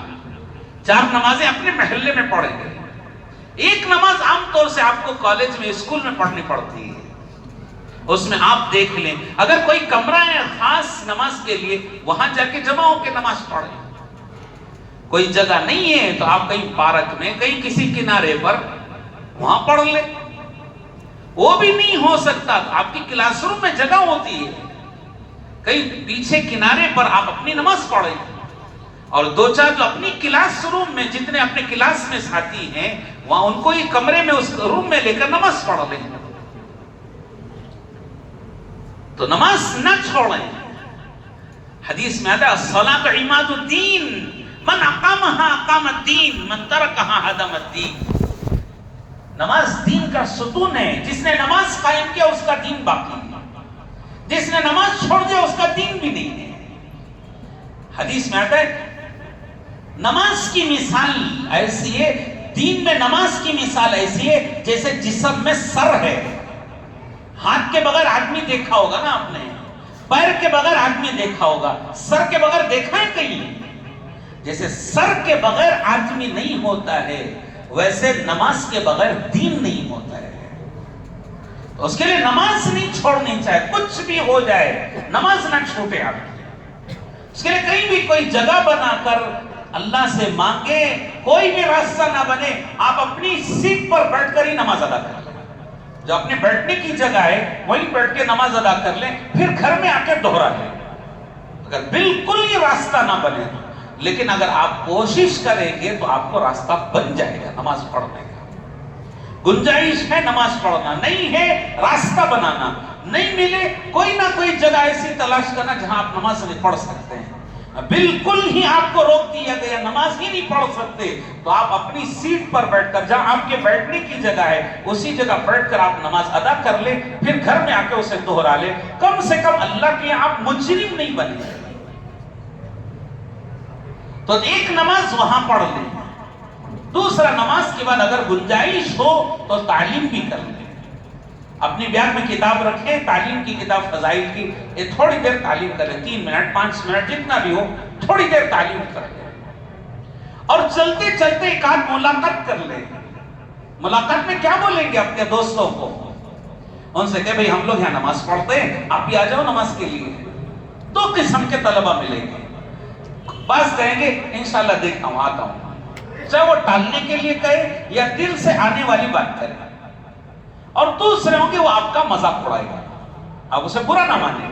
S1: 4 نمازیں اپنے محلے میں پڑھیں گے. ایک نماز عام طور سے آپ کو کالج میں, اسکول میں پڑھنی پڑتی ہے. اس میں آپ دیکھ لیں, اگر کوئی کمرہ ہے خاص نماز کے لیے, وہاں جا کے جمع ہو کے نماز پڑھیں. کوئی جگہ نہیں ہے تو آپ کہیں پارک میں, کہیں کسی کنارے پر وہاں پڑھ لیں. وہ بھی نہیں ہو سکتا تو آپ کی کلاس روم میں جگہ ہوتی ہے, کہیں پیچھے کنارے پر آپ اپنی نماز پڑھیں. اور 2-4 جو اپنی کلاس روم میں, جتنے اپنے کلاس میں ساتھی ہیں, وہاں ان کو ہی کمرے میں, اس روم میں لے کر نماز پڑھ لیں. تو نماز نہ چھوڑیں. حدیث میں آتا ہے الصلاۃ عماد الدین, من اقامها اقام الدین, من ترکها هدم الدین. نماز دین کا ستون ہے. جس نے نماز قائم کیا اس کا دین باقی ہے, جس نے نماز چھوڑ دیا اس کا دین بھی نہیں ہے. حدیث میں آتا ہے نماز کی مثال ایسی ہے
S2: دین میں نماز کی مثال ایسی ہے جیسے جسم میں سر ہے. ہاتھ کے بغیر آدمی دیکھا ہوگا نا آپ نے, پیر کے بغیر آدمی دیکھا ہوگا, سر کے بغیر دیکھا ہے کہیں؟ جیسے سر کے بغیر آدمی نہیں ہوتا ہے ویسے نماز کے بغیر دین نہیں ہوتا ہے. تو اس کے لیے نماز نہیں چھوڑنی چاہیے, کچھ بھی ہو جائے نماز نہ چھوٹے آپ کی. اس کے لیے کہیں بھی کوئی جگہ بنا کر اللہ سے مانگے, کوئی بھی راستہ نہ بنے, آپ اپنی سیٹ پر بیٹھ کر ہی نماز ادا کر لیں. جو اپنے بیٹھنے کی جگہ ہے وہیں بیٹھ کے نماز ادا کر لیں, پھر گھر میں آ کے دوہرا لیں. اگر بالکل ہی راستہ نہ بنے, لیکن اگر آپ کوشش کریں گے تو آپ کو راستہ بن جائے گا نماز پڑھنے کا. گنجائش ہے نماز پڑھنا, نہیں ہے راستہ بنانا. نہیں ملے کوئی نہ کوئی جگہ ایسی تلاش کرنا جہاں آپ نماز نہیں پڑھ سکتے ہیں. بالکل ہی آپ کو روک دیا گیا, نماز ہی نہیں پڑھ سکتے, تو آپ اپنی سیٹ پر بیٹھ کر, جہاں آپ کے بیٹھنے کی جگہ ہے اسی جگہ بیٹھ کر آپ نماز ادا کر لیں, پھر گھر میں آ کے اسے دوہرا لیں. کم سے کم اللہ کے آپ مجرم نہیں بنے. تو ایک نماز وہاں پڑھ لیں. دوسرا, نماز کے بعد اگر گنجائش ہو تو تعلیم بھی کر لیں. اپنی بیگ میں کتاب رکھیں, تعلیم کی کتاب, فضائل کی, یہ تھوڑی دیر تعلیم کریں, 3 منٹ 5 منٹ جتنا بھی ہو, تھوڑی دیر تعلیم کریں. اور چلتے چلتے ایک آدھ ملاقات کر لیں. ملاقات میں کیا بولیں گے اپنے دوستوں کو؟ ان سے کہ بھئی ہم لوگ یہاں نماز پڑھتے ہیں, آپ بھی آ جاؤ نماز کے لیے. 2 قسم کے طلبہ ملیں گے. بعض کہیں گے انشاءاللہ دیکھتا ہوں, آتا ہوں, چاہے وہ ٹالنے کے لیے کہے یا دل سے آنے والی بات کرے. اور دوسرے ہوں گے وہ آپ کا مذاق اڑائے گا, آپ اسے برا نہ مانیں,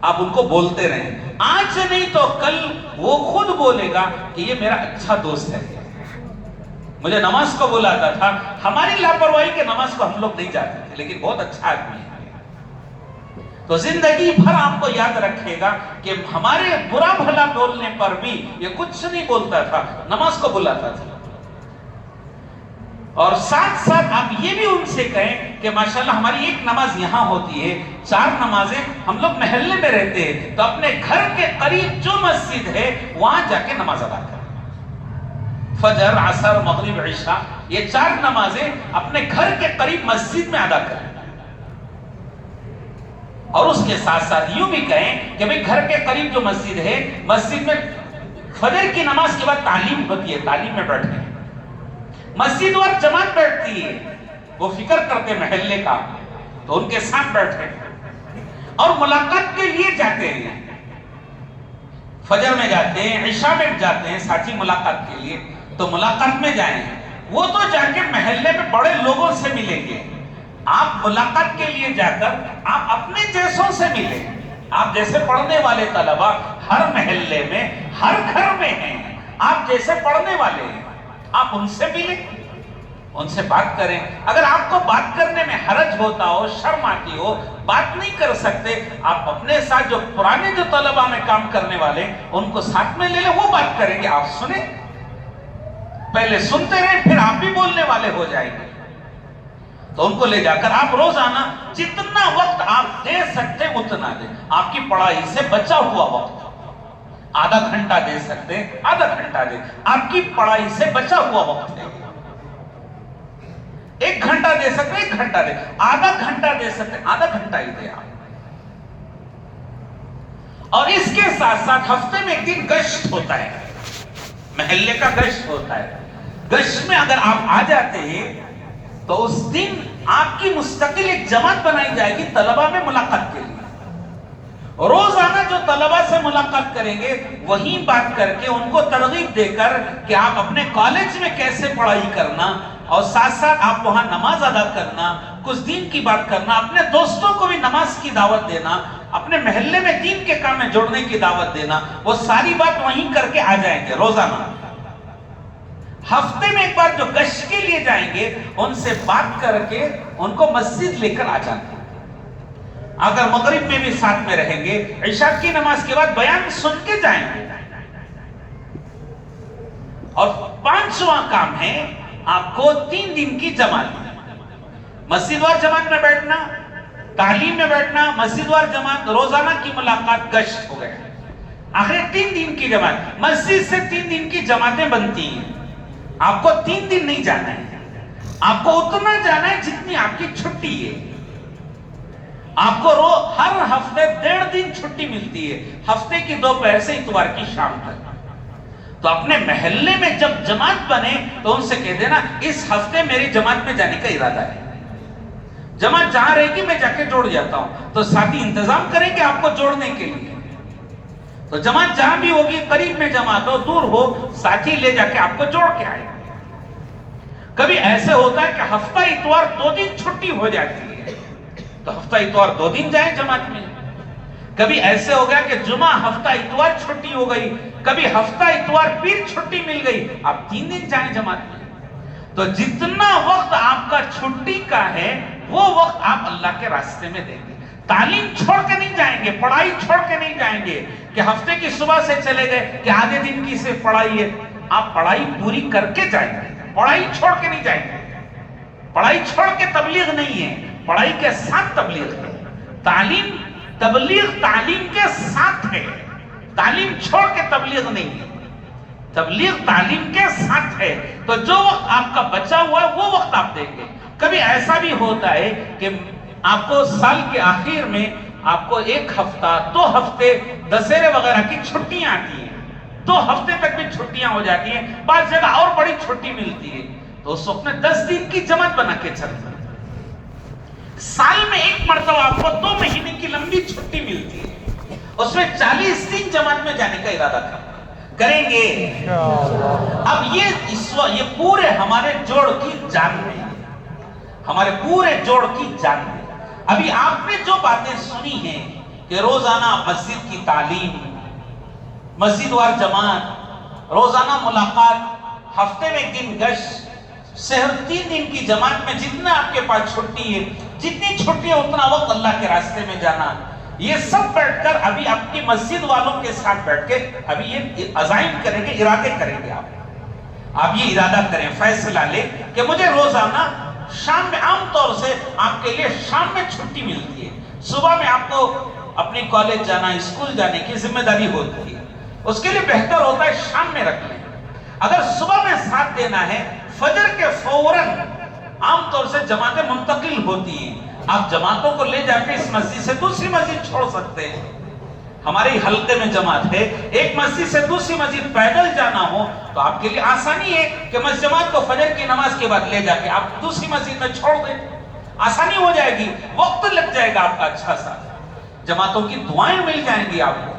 S2: آپ ان کو بولتے رہیں. آج نہیں تو کل وہ خود بولے گا کہ یہ میرا اچھا دوست ہے, مجھے نماز کو بلاتا تھا. ہماری لاپرواہی کے نماز کو ہم لوگ نہیں جاتے تھے, لیکن بہت اچھا آدمی ہے. تو زندگی بھر آپ کو یاد رکھے گا کہ ہمارے برا بھلا بولنے پر بھی یہ کچھ نہیں بولتا تھا, نماز کو بلاتا تھا. اور ساتھ ساتھ آپ یہ بھی ان سے کہیں کہ ماشاءاللہ ہماری ایک نماز یہاں ہوتی ہے, 4 نمازیں ہم لوگ محلے میں رہتے ہیں, تو اپنے گھر کے قریب جو مسجد ہے وہاں جا کے نماز ادا کریں. فجر, عصر, مغرب, عشاء, یہ 4 نمازیں اپنے گھر کے قریب مسجد میں ادا کریں. اور اس کے ساتھ ساتھ یوں بھی کہیں کہ بھئی گھر کے قریب جو مسجد ہے, مسجد میں فجر کی نماز کے بعد تعلیم ہوتی ہے, تعلیم میں بیٹھیں. مسجد اور جماعت بیٹھتی ہے, وہ فکر کرتے محلے کا, تو ان کے ساتھ بیٹھے. اور ملاقات کے لیے جاتے ہیں, فجر میں جاتے ہیں, عشاء میں جاتے ہیں ساتھی ملاقات کے لیے, تو ملاقات میں جائیں. وہ تو جا کے محلے میں بڑے لوگوں سے ملیں گے. آپ ملاقات کے لیے جا کر آپ اپنے جیسوں سے ملیں. آپ جیسے پڑھنے والے طلبہ ہر محلے میں, ہر گھر میں ہیں, آپ جیسے پڑھنے والے ہیں, آپ ان سے ملیں, ان سے بات کریں. اگر آپ کو بات کرنے میں حرج ہوتا ہو, شرم آتی ہو, بات نہیں کر سکتے, آپ اپنے ساتھ جو پرانے جو طلبہ میں کام کرنے والے ان کو ساتھ میں لے لیں, وہ بات کریں گے, آپ سنیں. پہلے سنتے رہیں, پھر آپ بھی بولنے والے ہو جائیں گے. تو ان کو لے جا کر آپ روزانہ جتنا وقت آپ دے سکتے اتنا دیں. آپ کی پڑھائی سے بچا ہوا وقت آدھا گھنٹہ دے سکتے, آدھا گھنٹہ دیں. آپ کی پڑھائی سے بچا ہوا وقت ہے. 1 گھنٹہ دے سکتے 1 گھنٹہ دیں, آدھا گھنٹہ دے سکتے آدھا گھنٹہ ہی دیں آپ. اور اس کے ساتھ ساتھ ہفتے میں 1 دن گشت ہوتا ہے, محلے کا گشت ہوتا ہے. گشت میں اگر آپ آ جاتے ہیں تو اس دن آپ کی مستقل ایک جماعت بنائی جائے گی طلبہ میں ملاقات کے لیے. روزانہ جو طلبہ سے ملاقات کریں گے وہی بات کر کے ان کو ترغیب دے کر کہ آپ اپنے کالج میں کیسے پڑھائی کرنا, اور ساتھ ساتھ آپ وہاں نماز ادا کرنا, کچھ دین کی بات کرنا, اپنے دوستوں کو بھی نماز کی دعوت دینا, اپنے محلے میں دین کے کام میں جوڑنے کی دعوت دینا, وہ ساری بات وہیں کر کے آ جائیں گے روزانہ. ہفتے میں 1 بار جو گشت کے لیے جائیں گے ان سے بات کر کے ان کو مسجد لے کر آ جانا. اگر مغرب میں بھی ساتھ میں رہیں گے, عشاء کی نماز کے بعد بیان سن کے جائیں گے. اور 5واں کام ہے آپ کو 3 دن کی جماعت, مسجد وار جماعت میں بیٹھنا, تعلیم میں بیٹھنا, مسجد وار جماعت, روزانہ کی ملاقات, گشت ہو گئے. آخر 3 دن کی جماعت, مسجد سے 3 دن کی جماعتیں بنتی ہیں. آپ کو 3 دن نہیں جانا ہے، آپ کو اتنا جانا ہے جتنی آپ کی چھٹی ہے. آپ کو ہر ہفتے 1.5 دن چھٹی ملتی ہے، ہفتے کی دوپہر سے اتوار کی شام تک. تو اپنے محلے میں جب جماعت بنے تو ان سے کہہ دینا اس ہفتے میری جماعت میں جانے کا ارادہ ہے، جماعت جہاں رہے گی میں جا کے جوڑ جاتا ہوں. تو ساتھی انتظام کریں گے آپ کو جوڑنے کے لیے. تو جماعت جہاں بھی ہوگی، قریب میں جماعت ہو دور ہو، ساتھی لے جا کے آپ کو جوڑ کے آئے. کبھی ایسے ہوتا ہے کہ ہفتہ اتوار 2 دن چھٹی ہو جاتی ہے تو ہفتہ اتوار 2 دن جائیں جماعت میں. کبھی ایسے ہو گیا کہ جمعہ ہفتہ اتوار چھٹی ہو گئی، کبھی ہفتہ اتوار پھر چھٹی مل گئی، آپ 3 دن جائیں جماعت میں. تو جتنا وقت آپ کا چھٹی کا ہے وہ وقت آپ اللہ کے راستے میں دیں گے. تعلیم چھوڑ کے نہیں جائیں گے، پڑھائی چھوڑ کے نہیں جائیں گے کہ ہفتے کی صبح سے چلے گئے کہ آدھے دن کی صرف پڑھائی ہے. آپ پڑھائی پوری کر کے جائیں گے، پڑھائی چھوڑ کے نہیں جائیں گے. پڑھائی چھوڑ کے تبلیغ نہیں ہے، پڑھائی کے ساتھ تبلیغ ہے. تعلیم تبلیغ تعلیم کے ساتھ ہے، تعلیم چھوڑ کے تبلیغ نہیں ہے، تبلیغ تعلیم کے ساتھ ہے. تو جو وقت آپ کا بچا ہوا ہے وہ وقت آپ دیں گے. کبھی ایسا بھی ہوتا ہے کہ آپ کو سال کے آخر میں آپ کو 1 ہفتہ 2 ہفتے دسہرے وغیرہ کی چھٹیاں آتی ہیں، 2 ہفتے تک بھی چھٹیاں ہو جاتی ہیں، بعض جگہ اور بڑی چھٹی ملتی ہے. تو اس وقت میں 10 دن کی جماعت بنا کے چلتے ہیں. سال میں 1 مرتبہ آپ کو 2 مہینے کی لمبی چھٹی ملتی ہے، اس میں 40 دن جماعت میں جانے کا ارادہ کریں گے. اب یہ پورے ہمارے جوڑ کی جان میں، ہمارے پورے جوڑ کی جان میں. ابھی آپ نے جو باتیں سنی ہیں کہ روزانہ مسجد کی تعلیم، مسجد وار جماعت، روزانہ ملاقات، ہفتے میں 1 دن گشت، شہر 3 دن کی جماعت میں جتنا آپ کے پاس چھٹی ہے، جتنی چھٹی ہے اتنا وقت اللہ کے راستے میں جانا، یہ سب بیٹھ کر ابھی اپنی مسجد والوں کے ساتھ بیٹھ کے ابھی یہ عزائم کریں گے، ارادے کریں گے. آپ یہ ارادہ کریں، فیصلہ لیں کہ مجھے روزانہ شام میں، عام طور سے آپ کے لیے شام میں چھٹی ملتی ہے. صبح میں آپ کو اپنی کالج جانا، اسکول جانے کی ذمہ داری ہوتی ہے، اس کے لیے بہتر ہوتا ہے شام میں رکھ لیں. اگر صبح میں ساتھ دینا ہے، فجر کے فوراً عام طور سے جماعتیں منتقل ہوتی ہیں، آپ جماعتوں کو لے جا کے اس مسجد سے دوسری مسجد چھوڑ سکتے ہیں. ہمارے حلقے میں جماعت ہے، ایک مسجد سے دوسری مسجد پیدل جانا ہو تو آپ کے لیے آسانی ہے کہ جماعت کو فجر کی نماز کے بعد لے جا کے آپ دوسری مسجد میں چھوڑ دیں، آسانی ہو جائے گی، وقت لگ جائے گا آپ کا اچھا سا، جماعتوں کی دعائیں مل جائیں گی آپ کو.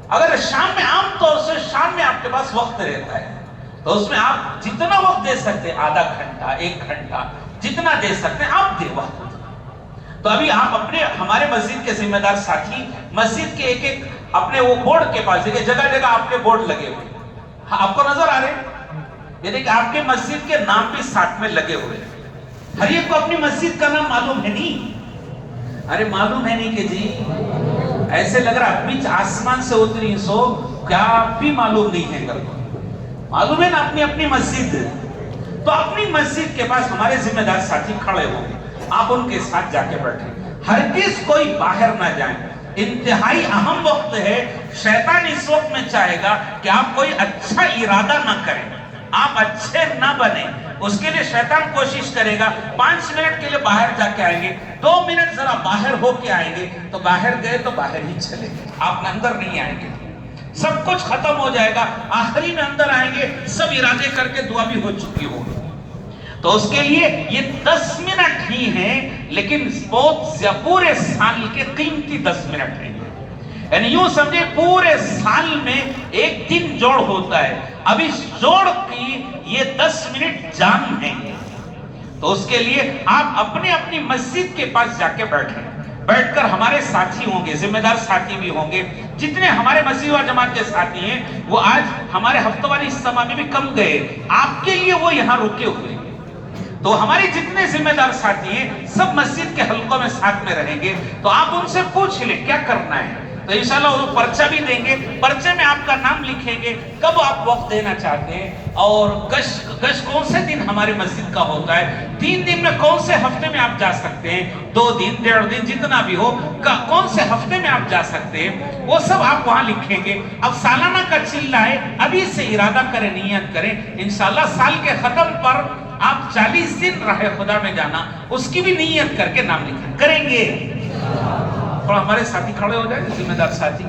S2: اگر شام میں، عام طور سے شام میں آپ کے پاس وقت رہتا ہے تو اس میں آپ جتنا وقت دے سکتے ہیں، آدھا گھنٹہ 1 گھنٹہ جتنا دے سکتے ہیں آپ دے وقت. تو ابھی آپ ہمارے مسجد کے ذمہ دار ساتھی مسجد کے ایک اپنے وہ بورڈ کے پاس دیکھیں، جگہ جگہ آپ کے بورڈ لگے ہوئے، آپ کو نظر آ رہے ہیں؟ یہ دیکھیں آپ کے مسجد کے نام بھی ساتھ میں لگے ہوئے. ہر ایک کو اپنی مسجد کا نام معلوم ہے نہیں؟ ارے معلوم ہے نہیں کہ جی ایسے لگ رہا بیچ آسمان سے اتری سو کیا آپ بھی معلوم نہیں ہے؟ معلوم ہے نا اپنی اپنی مسجد. تو اپنی مسجد کے پاس ہمارے ذمہ دار ساتھی کھڑے ہوں گے، آپ ان کے ساتھ جا کے بیٹھیں، ہرگز کوئی باہر نہ جائیں. انتہائی اہم وقت ہے. شیطان اس وقت میں چاہے گا کہ آپ کوئی اچھا ارادہ نہ کریں، آپ اچھے نہ بنیں. اس کے لیے شیطان کوشش کرے گا 5 منٹ کے لیے باہر جا کے آئیں گے، 2 منٹ ذرا باہر ہو کے آئیں گے، تو باہر گئے تو باہر ہی چلے گئے، آپ اندر نہیں آئیں گے. سب کچھ ختم ہو جائے گا، آخری میں اندر آئیں گے، سب ارادے کر کے دعا بھی ہو چکی ہوگی. تو اس کے لیے یہ 10 منٹ ہی ہیں، لیکن بہت پورے سال کے قیمتی 10 منٹ ہیں. یعنی یوں سمجھے پورے سال میں 1 دن جوڑ ہوتا ہے، اب اس جوڑ کی یہ 10 منٹ جان ہے. تو اس کے لیے آپ اپنے اپنی مسجد کے پاس جا کے بیٹھ کر ہمارے ساتھی ہوں گے، ذمہ دار ساتھی بھی ہوں گے. جتنے ہمارے مسجد و جماعت کے ساتھی ہیں وہ آج ہمارے ہفتہ واری اجتماع میں بھی کم گئے، آپ کے لیے وہ یہاں رکے ہوئے. تو ہمارے جتنے ذمہ دار ساتھی ہیں سب مسجد کے حلقوں میں ساتھ میں رہیں گے. تو آپ ان سے پوچھ لیں کیا کرنا ہے. تو انشاءاللہ وہ پرچہ بھی دیں گے، پرچے میں آپ کا نام لکھیں گے، کب آپ وقت دینا چاہتے ہیں، اور گشت کون سے دن ہماری مسجد کا ہوتا ہے، 3 دن میں کون سے ہفتے میں آپ جا سکتے ہیں، 2 دن 1.5 دن جتنا بھی ہو، کون سے ہفتے میں آپ جا سکتے ہیں، وہ سب آپ وہاں لکھیں گے۔ اب سالانہ کا چلہ ہے، ابھی سے ارادہ کریں، نیت کریں، انشاءاللہ سال کے ختم پر آپ 40 دن راہ خدا میں جانا، اس کی بھی نیت کر کے نام لکھیں کریں گے۔ اور ہمارے ساتھی کھڑے ہو جائیں، ذمہ دار ساتھی۔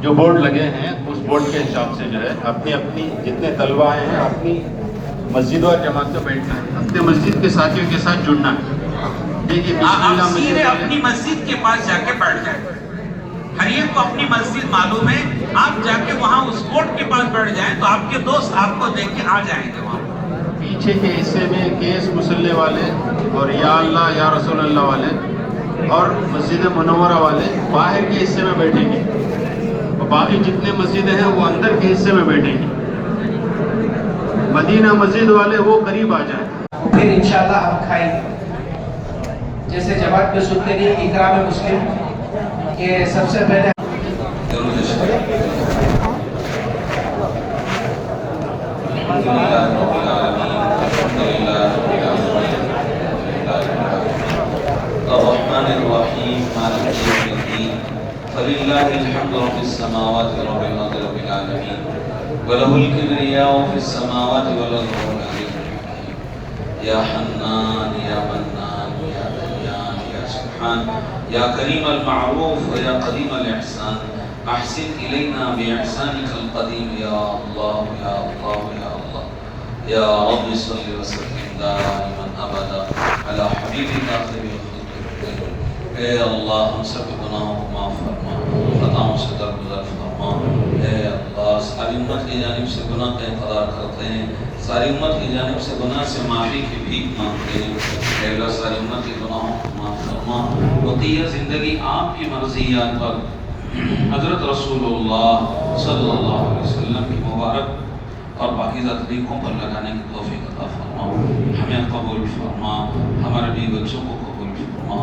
S3: جو بورڈ لگے ہیں اس بورڈ کے حساب سے جو ہے اپنی جتنے طلبہ آئے ہیں اپنی مسجد اور جماعت میں بیٹھنا ہے، اپنے مسجد کے ساتھیوں کے ساتھ جڑنا ہے۔ دیکھیے
S2: آپ سیدھے اپنی مسجد کے پاس جا کے بیٹھ جائیں، ہر ایک کو اپنی مسجد معلوم ہے، آپ جا کے وہاں اس بورڈ کے پاس بیٹھ جائیں تو آپ کے دوست آپ کو دیکھ کے آ جائیں گے وہاں۔
S3: پیچھے کے حصے میں کیس مسلح والے اور یا اللہ یا رسول اللہ والے اور مسجد منورہ والے باہر کے حصے میں بیٹھیں گے، اور باقی جتنے مسجدیں ہیں وہ اندر کے حصے میں بیٹھیں گے۔ مدینہ مسجد والے وہ قریب آ جائیں،
S4: پھر انشاءاللہ ہم کھائیں گے۔ جیسے جماعت میں سنتے نہیں اکرام مسلم کہ سب سے پہلے
S1: الرحمن الرحیم مالک یوم الدین فللہ الحمد رب السماوات رب الارض رب العالمین وله الكبریاء فی السماوات والارض رب العالمین یا حنان یا منان یا دیان یا سبحان یا کریم المعروف یا قدیم الاحسان احسن الینا باحسانک القدیم یا اللہ یا اللہ یا اللہ یا رب صلی وسلم دائما ابدا علی حبیبک خیر الخلق۔ اے اللہ ہم سب کے گناہوں کو معاف فرما، خطاؤں سے درگزر فرما۔ اے اللہ ساری امت کی جانب سے گناہ کا اقرار کرتے ہیں، ساری امت کی جانب سے گناہ سے معافی کی بھیک مانگتے ہیں۔ اے اللہ ساری امت کے گناہوں کو معاف فرما، بقیہ زندگی آپ کی مرضیات پر حضرت رسول اللہ صلی اللہ علیہ وسلم کی مبارک اور پاکیزہ طریقوں پر لگانے کی توفیق عطا فرما۔ ہمیں قبول فرما، ہمارے بیوی بچوں کو قبول فرما،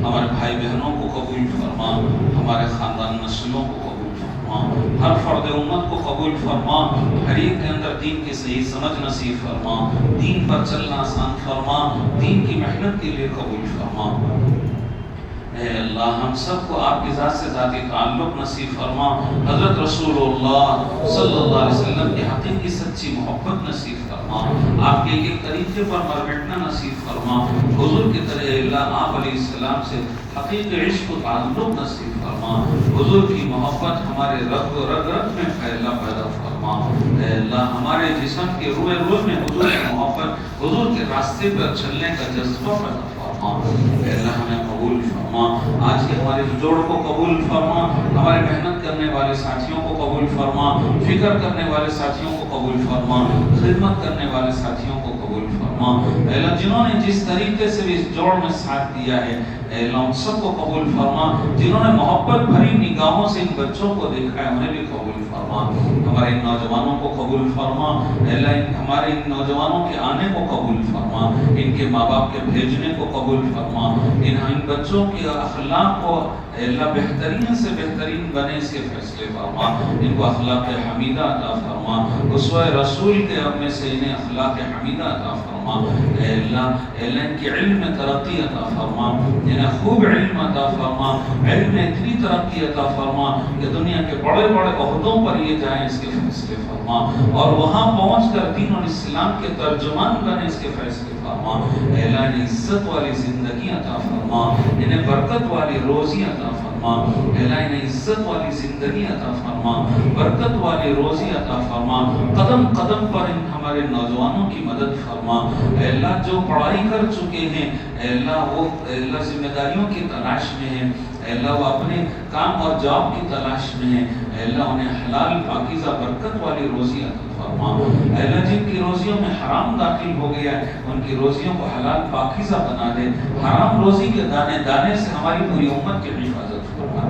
S1: ہمارے بھائی بہنوں کو قبول فرما، ہمارے خاندان نسلوں کو قبول فرما، ہر فرد امت کو قبول فرما، ہر ایک کے اندر دین کی صحیح سمجھ نصیب فرما، دین پر چلنا آسان فرما، دین کی محنت کے لیے قبول فرما۔ اے اللہ ہم سب کو آپ کی ذات سے ذاتی تعلق نصیب فرما، حضرت رسول اللہ صلی اللہ علیہ وسلم کی حقیقی سچی محبت نصیب فرما، آپ کے ایک طریقے پر مر بیٹھنا نصیب فرما، حضور کی طرح اللہ آپ علیہ السلام سے حقیقی عشق و تعلق نصیب فرما، حضور کی محبت ہمارے رگ میں پھیلا پیدا فرما۔ اے اللہ ہمارے جسم کے روح میں حضور کی محبت، حضور کے راستے پر چلنے کا جذبہ پیدا فرما۔ اے اللہ ہمیں قبول فرما، آج کے ہمارے جوڑ کو قبول فرما، ہمارے محنت کرنے والے ساتھیوں کو قبول فرما، فکر کرنے والے ساتھیوں کو قبول فرما، خدمت کرنے والے ساتھیوں کو قبول فرما۔ اے اللہ جنہوں نے جس طریقے سے بھی اس جوڑ میں ساتھ دیا ہے، اے اللہ ان سب کو قبول فرما، جنہوں نے محبت بھری نگاہوں سے ان بچوں کو دیکھا ہے انہیں بھی قبول فرما، ہمارے ان نوجوانوں کو قبول فرما۔ اے اللہ ہمارے ان نوجوانوں کے آنے کو قبول فرما، ان کے ماں باپ کے بھیجنے کو قبول فرما، ان بچوں کے اخلاق کو اے اللہ بہترین سے بہترین بنے اس کے فیصلے فرما، ان کو اخلاق حمیدہ عطا فرما، اسوہ رسول کے میں سے انہیں اخلاق حمیدہ عطا فرما۔ اے اللہ ان کے علم میں ترقی عطا فرما، انہیں خوب علم عطا فرما، علم میں اتنی ترقی عطا فرما کہ دنیا کے بڑے بڑے عہدوں پر یہ جائیں اس کے فیصلے فرما، اور وہاں پہنچ کر دین اور اسلام کے ترجمان بنے اس کے فیصلے فرما۔ اے اللہ انہیں عزت والی زندگی عطا فرما، انہیں برکت والی روزی عطا فرما۔ اے اللہ انہیں عزت والی زندگی عطا فرما، برکت والی روزی عطا فرما، قدم قدم پر ان ہمارے نوجوانوں کی مدد فرما۔ اے اللہ جو پڑھائی کر چکے ہیں، اے اللہ وہ اے اللہ ذمہ داریوں کی تلاش میں ہیں، اے اللہ وہ اپنے کام اور جاب کی تلاش میں ہیں، اے اللہ انہیں حلال پاکیزہ برکت والی روزی عطا فرما۔ اے اللہ جن کی روزیوں میں حرام داخل ہو گیا ہے ان کی روزیوں کو حلال پاکیزہ بنا دے، حرام روزی کے دانے دانے سے ہماری پوری امت کی حفاظت فرما،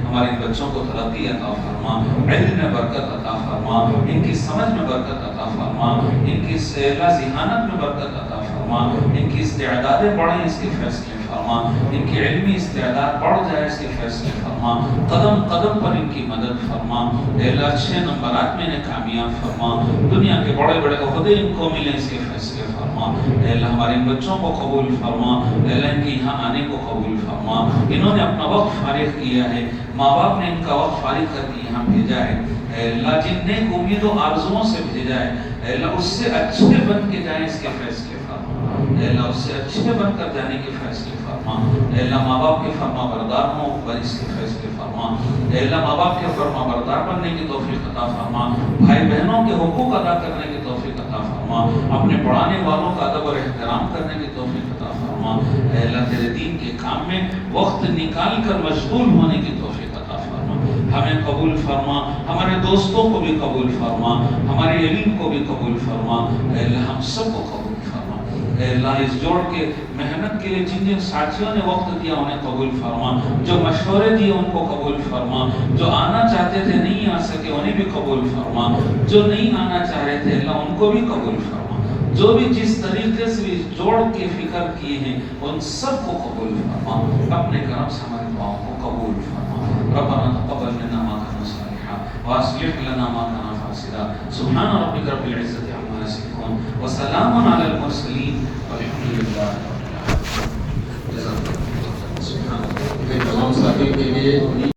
S1: ہمارے بچوں کو ترقی عطا فرما، علم میں برکت عطا فرما، ان کی سمجھ میں برکت عطا فرما، ان کی ذہانت میں برکت عطا فرما، ان کی استعدادیں بڑھیں اس کے فیصلے فرما۔ فرما, ان کی علمی استعداد بڑھ جائے اس کے فیصلے فرما, قدم قدم پر ان کی مدد فرما. اے اللہ اچھے نمبرات میں انہیں کامیاب فرما, دنیا کے بڑے بڑے عہدے ان کو ملیں اس کے فیصلے فرما. اے اللہ ہمارے ان بچوں کو قبول فرما, اے اللہ ان کے یہاں آنے کو قبول فرما. انہوں نے اپنا وقت فارغ کیا ہے, ماں باپ نے ان کا وقت فارغ کر کے یہاں بھیجا ہے. اے اللہ جن نیک امید و آرزوؤں سے بھیجا ہے, اے اللہ اس سے اچھے بن کے جائیں اس کے فیصلے فرما. اے اللہ اس سے اچھے بن کر جانے کے فیصلے فرما. اے اللہ ماں باپ کے فرما بردار ہوں پر اس کے فیصلے فرما. اے اللہ ماں باپ کے فرما بردار بننے کی توفیق عطا فرما, بھائی بہنوں کے حقوق ادا کرنے کی توفیق عطا فرما, اپنے پڑھانے والوں کا ادب اور احترام کرنے کی توفیق عطا فرما. اے اللہ تیرے دین کے کام میں وقت نکال کر مشغول ہونے کی توفیق عطا فرما. ہمیں قبول فرما, ہمارے دوستوں کو بھی قبول فرما, ہمارے علم کو بھی قبول فرما. اے اللہ ہم سب کو قبول فرما. اے اللہ اس جوڑ کے محنت کے لیے جن جن ساتھیوں نے وقت دیا انہیں قبول فرما, جو مشورے دیے ان کو قبول فرما, جو آنا چاہتے تھے نہیں آ سکے انہیں بھی قبول فرما, جو نہیں آنا چاہ رہے تھے اللہ ان کو بھی قبول فرما. جو بھی جس طریقے سے بھی جوڑ کے فکر کیے ہیں ان سب کو قبول فرما. اپنے کرم سے ہماری دعاؤں کو قبول فرما. ربنا تقبل منا ما كان صالحا واصلح لنا ما كان فاسدا. سبحان ربك رب العزة عما يصفون وسلام على المرسلين والحمد لله رب العالمين.
S3: تمام ساتھیوں کے لیے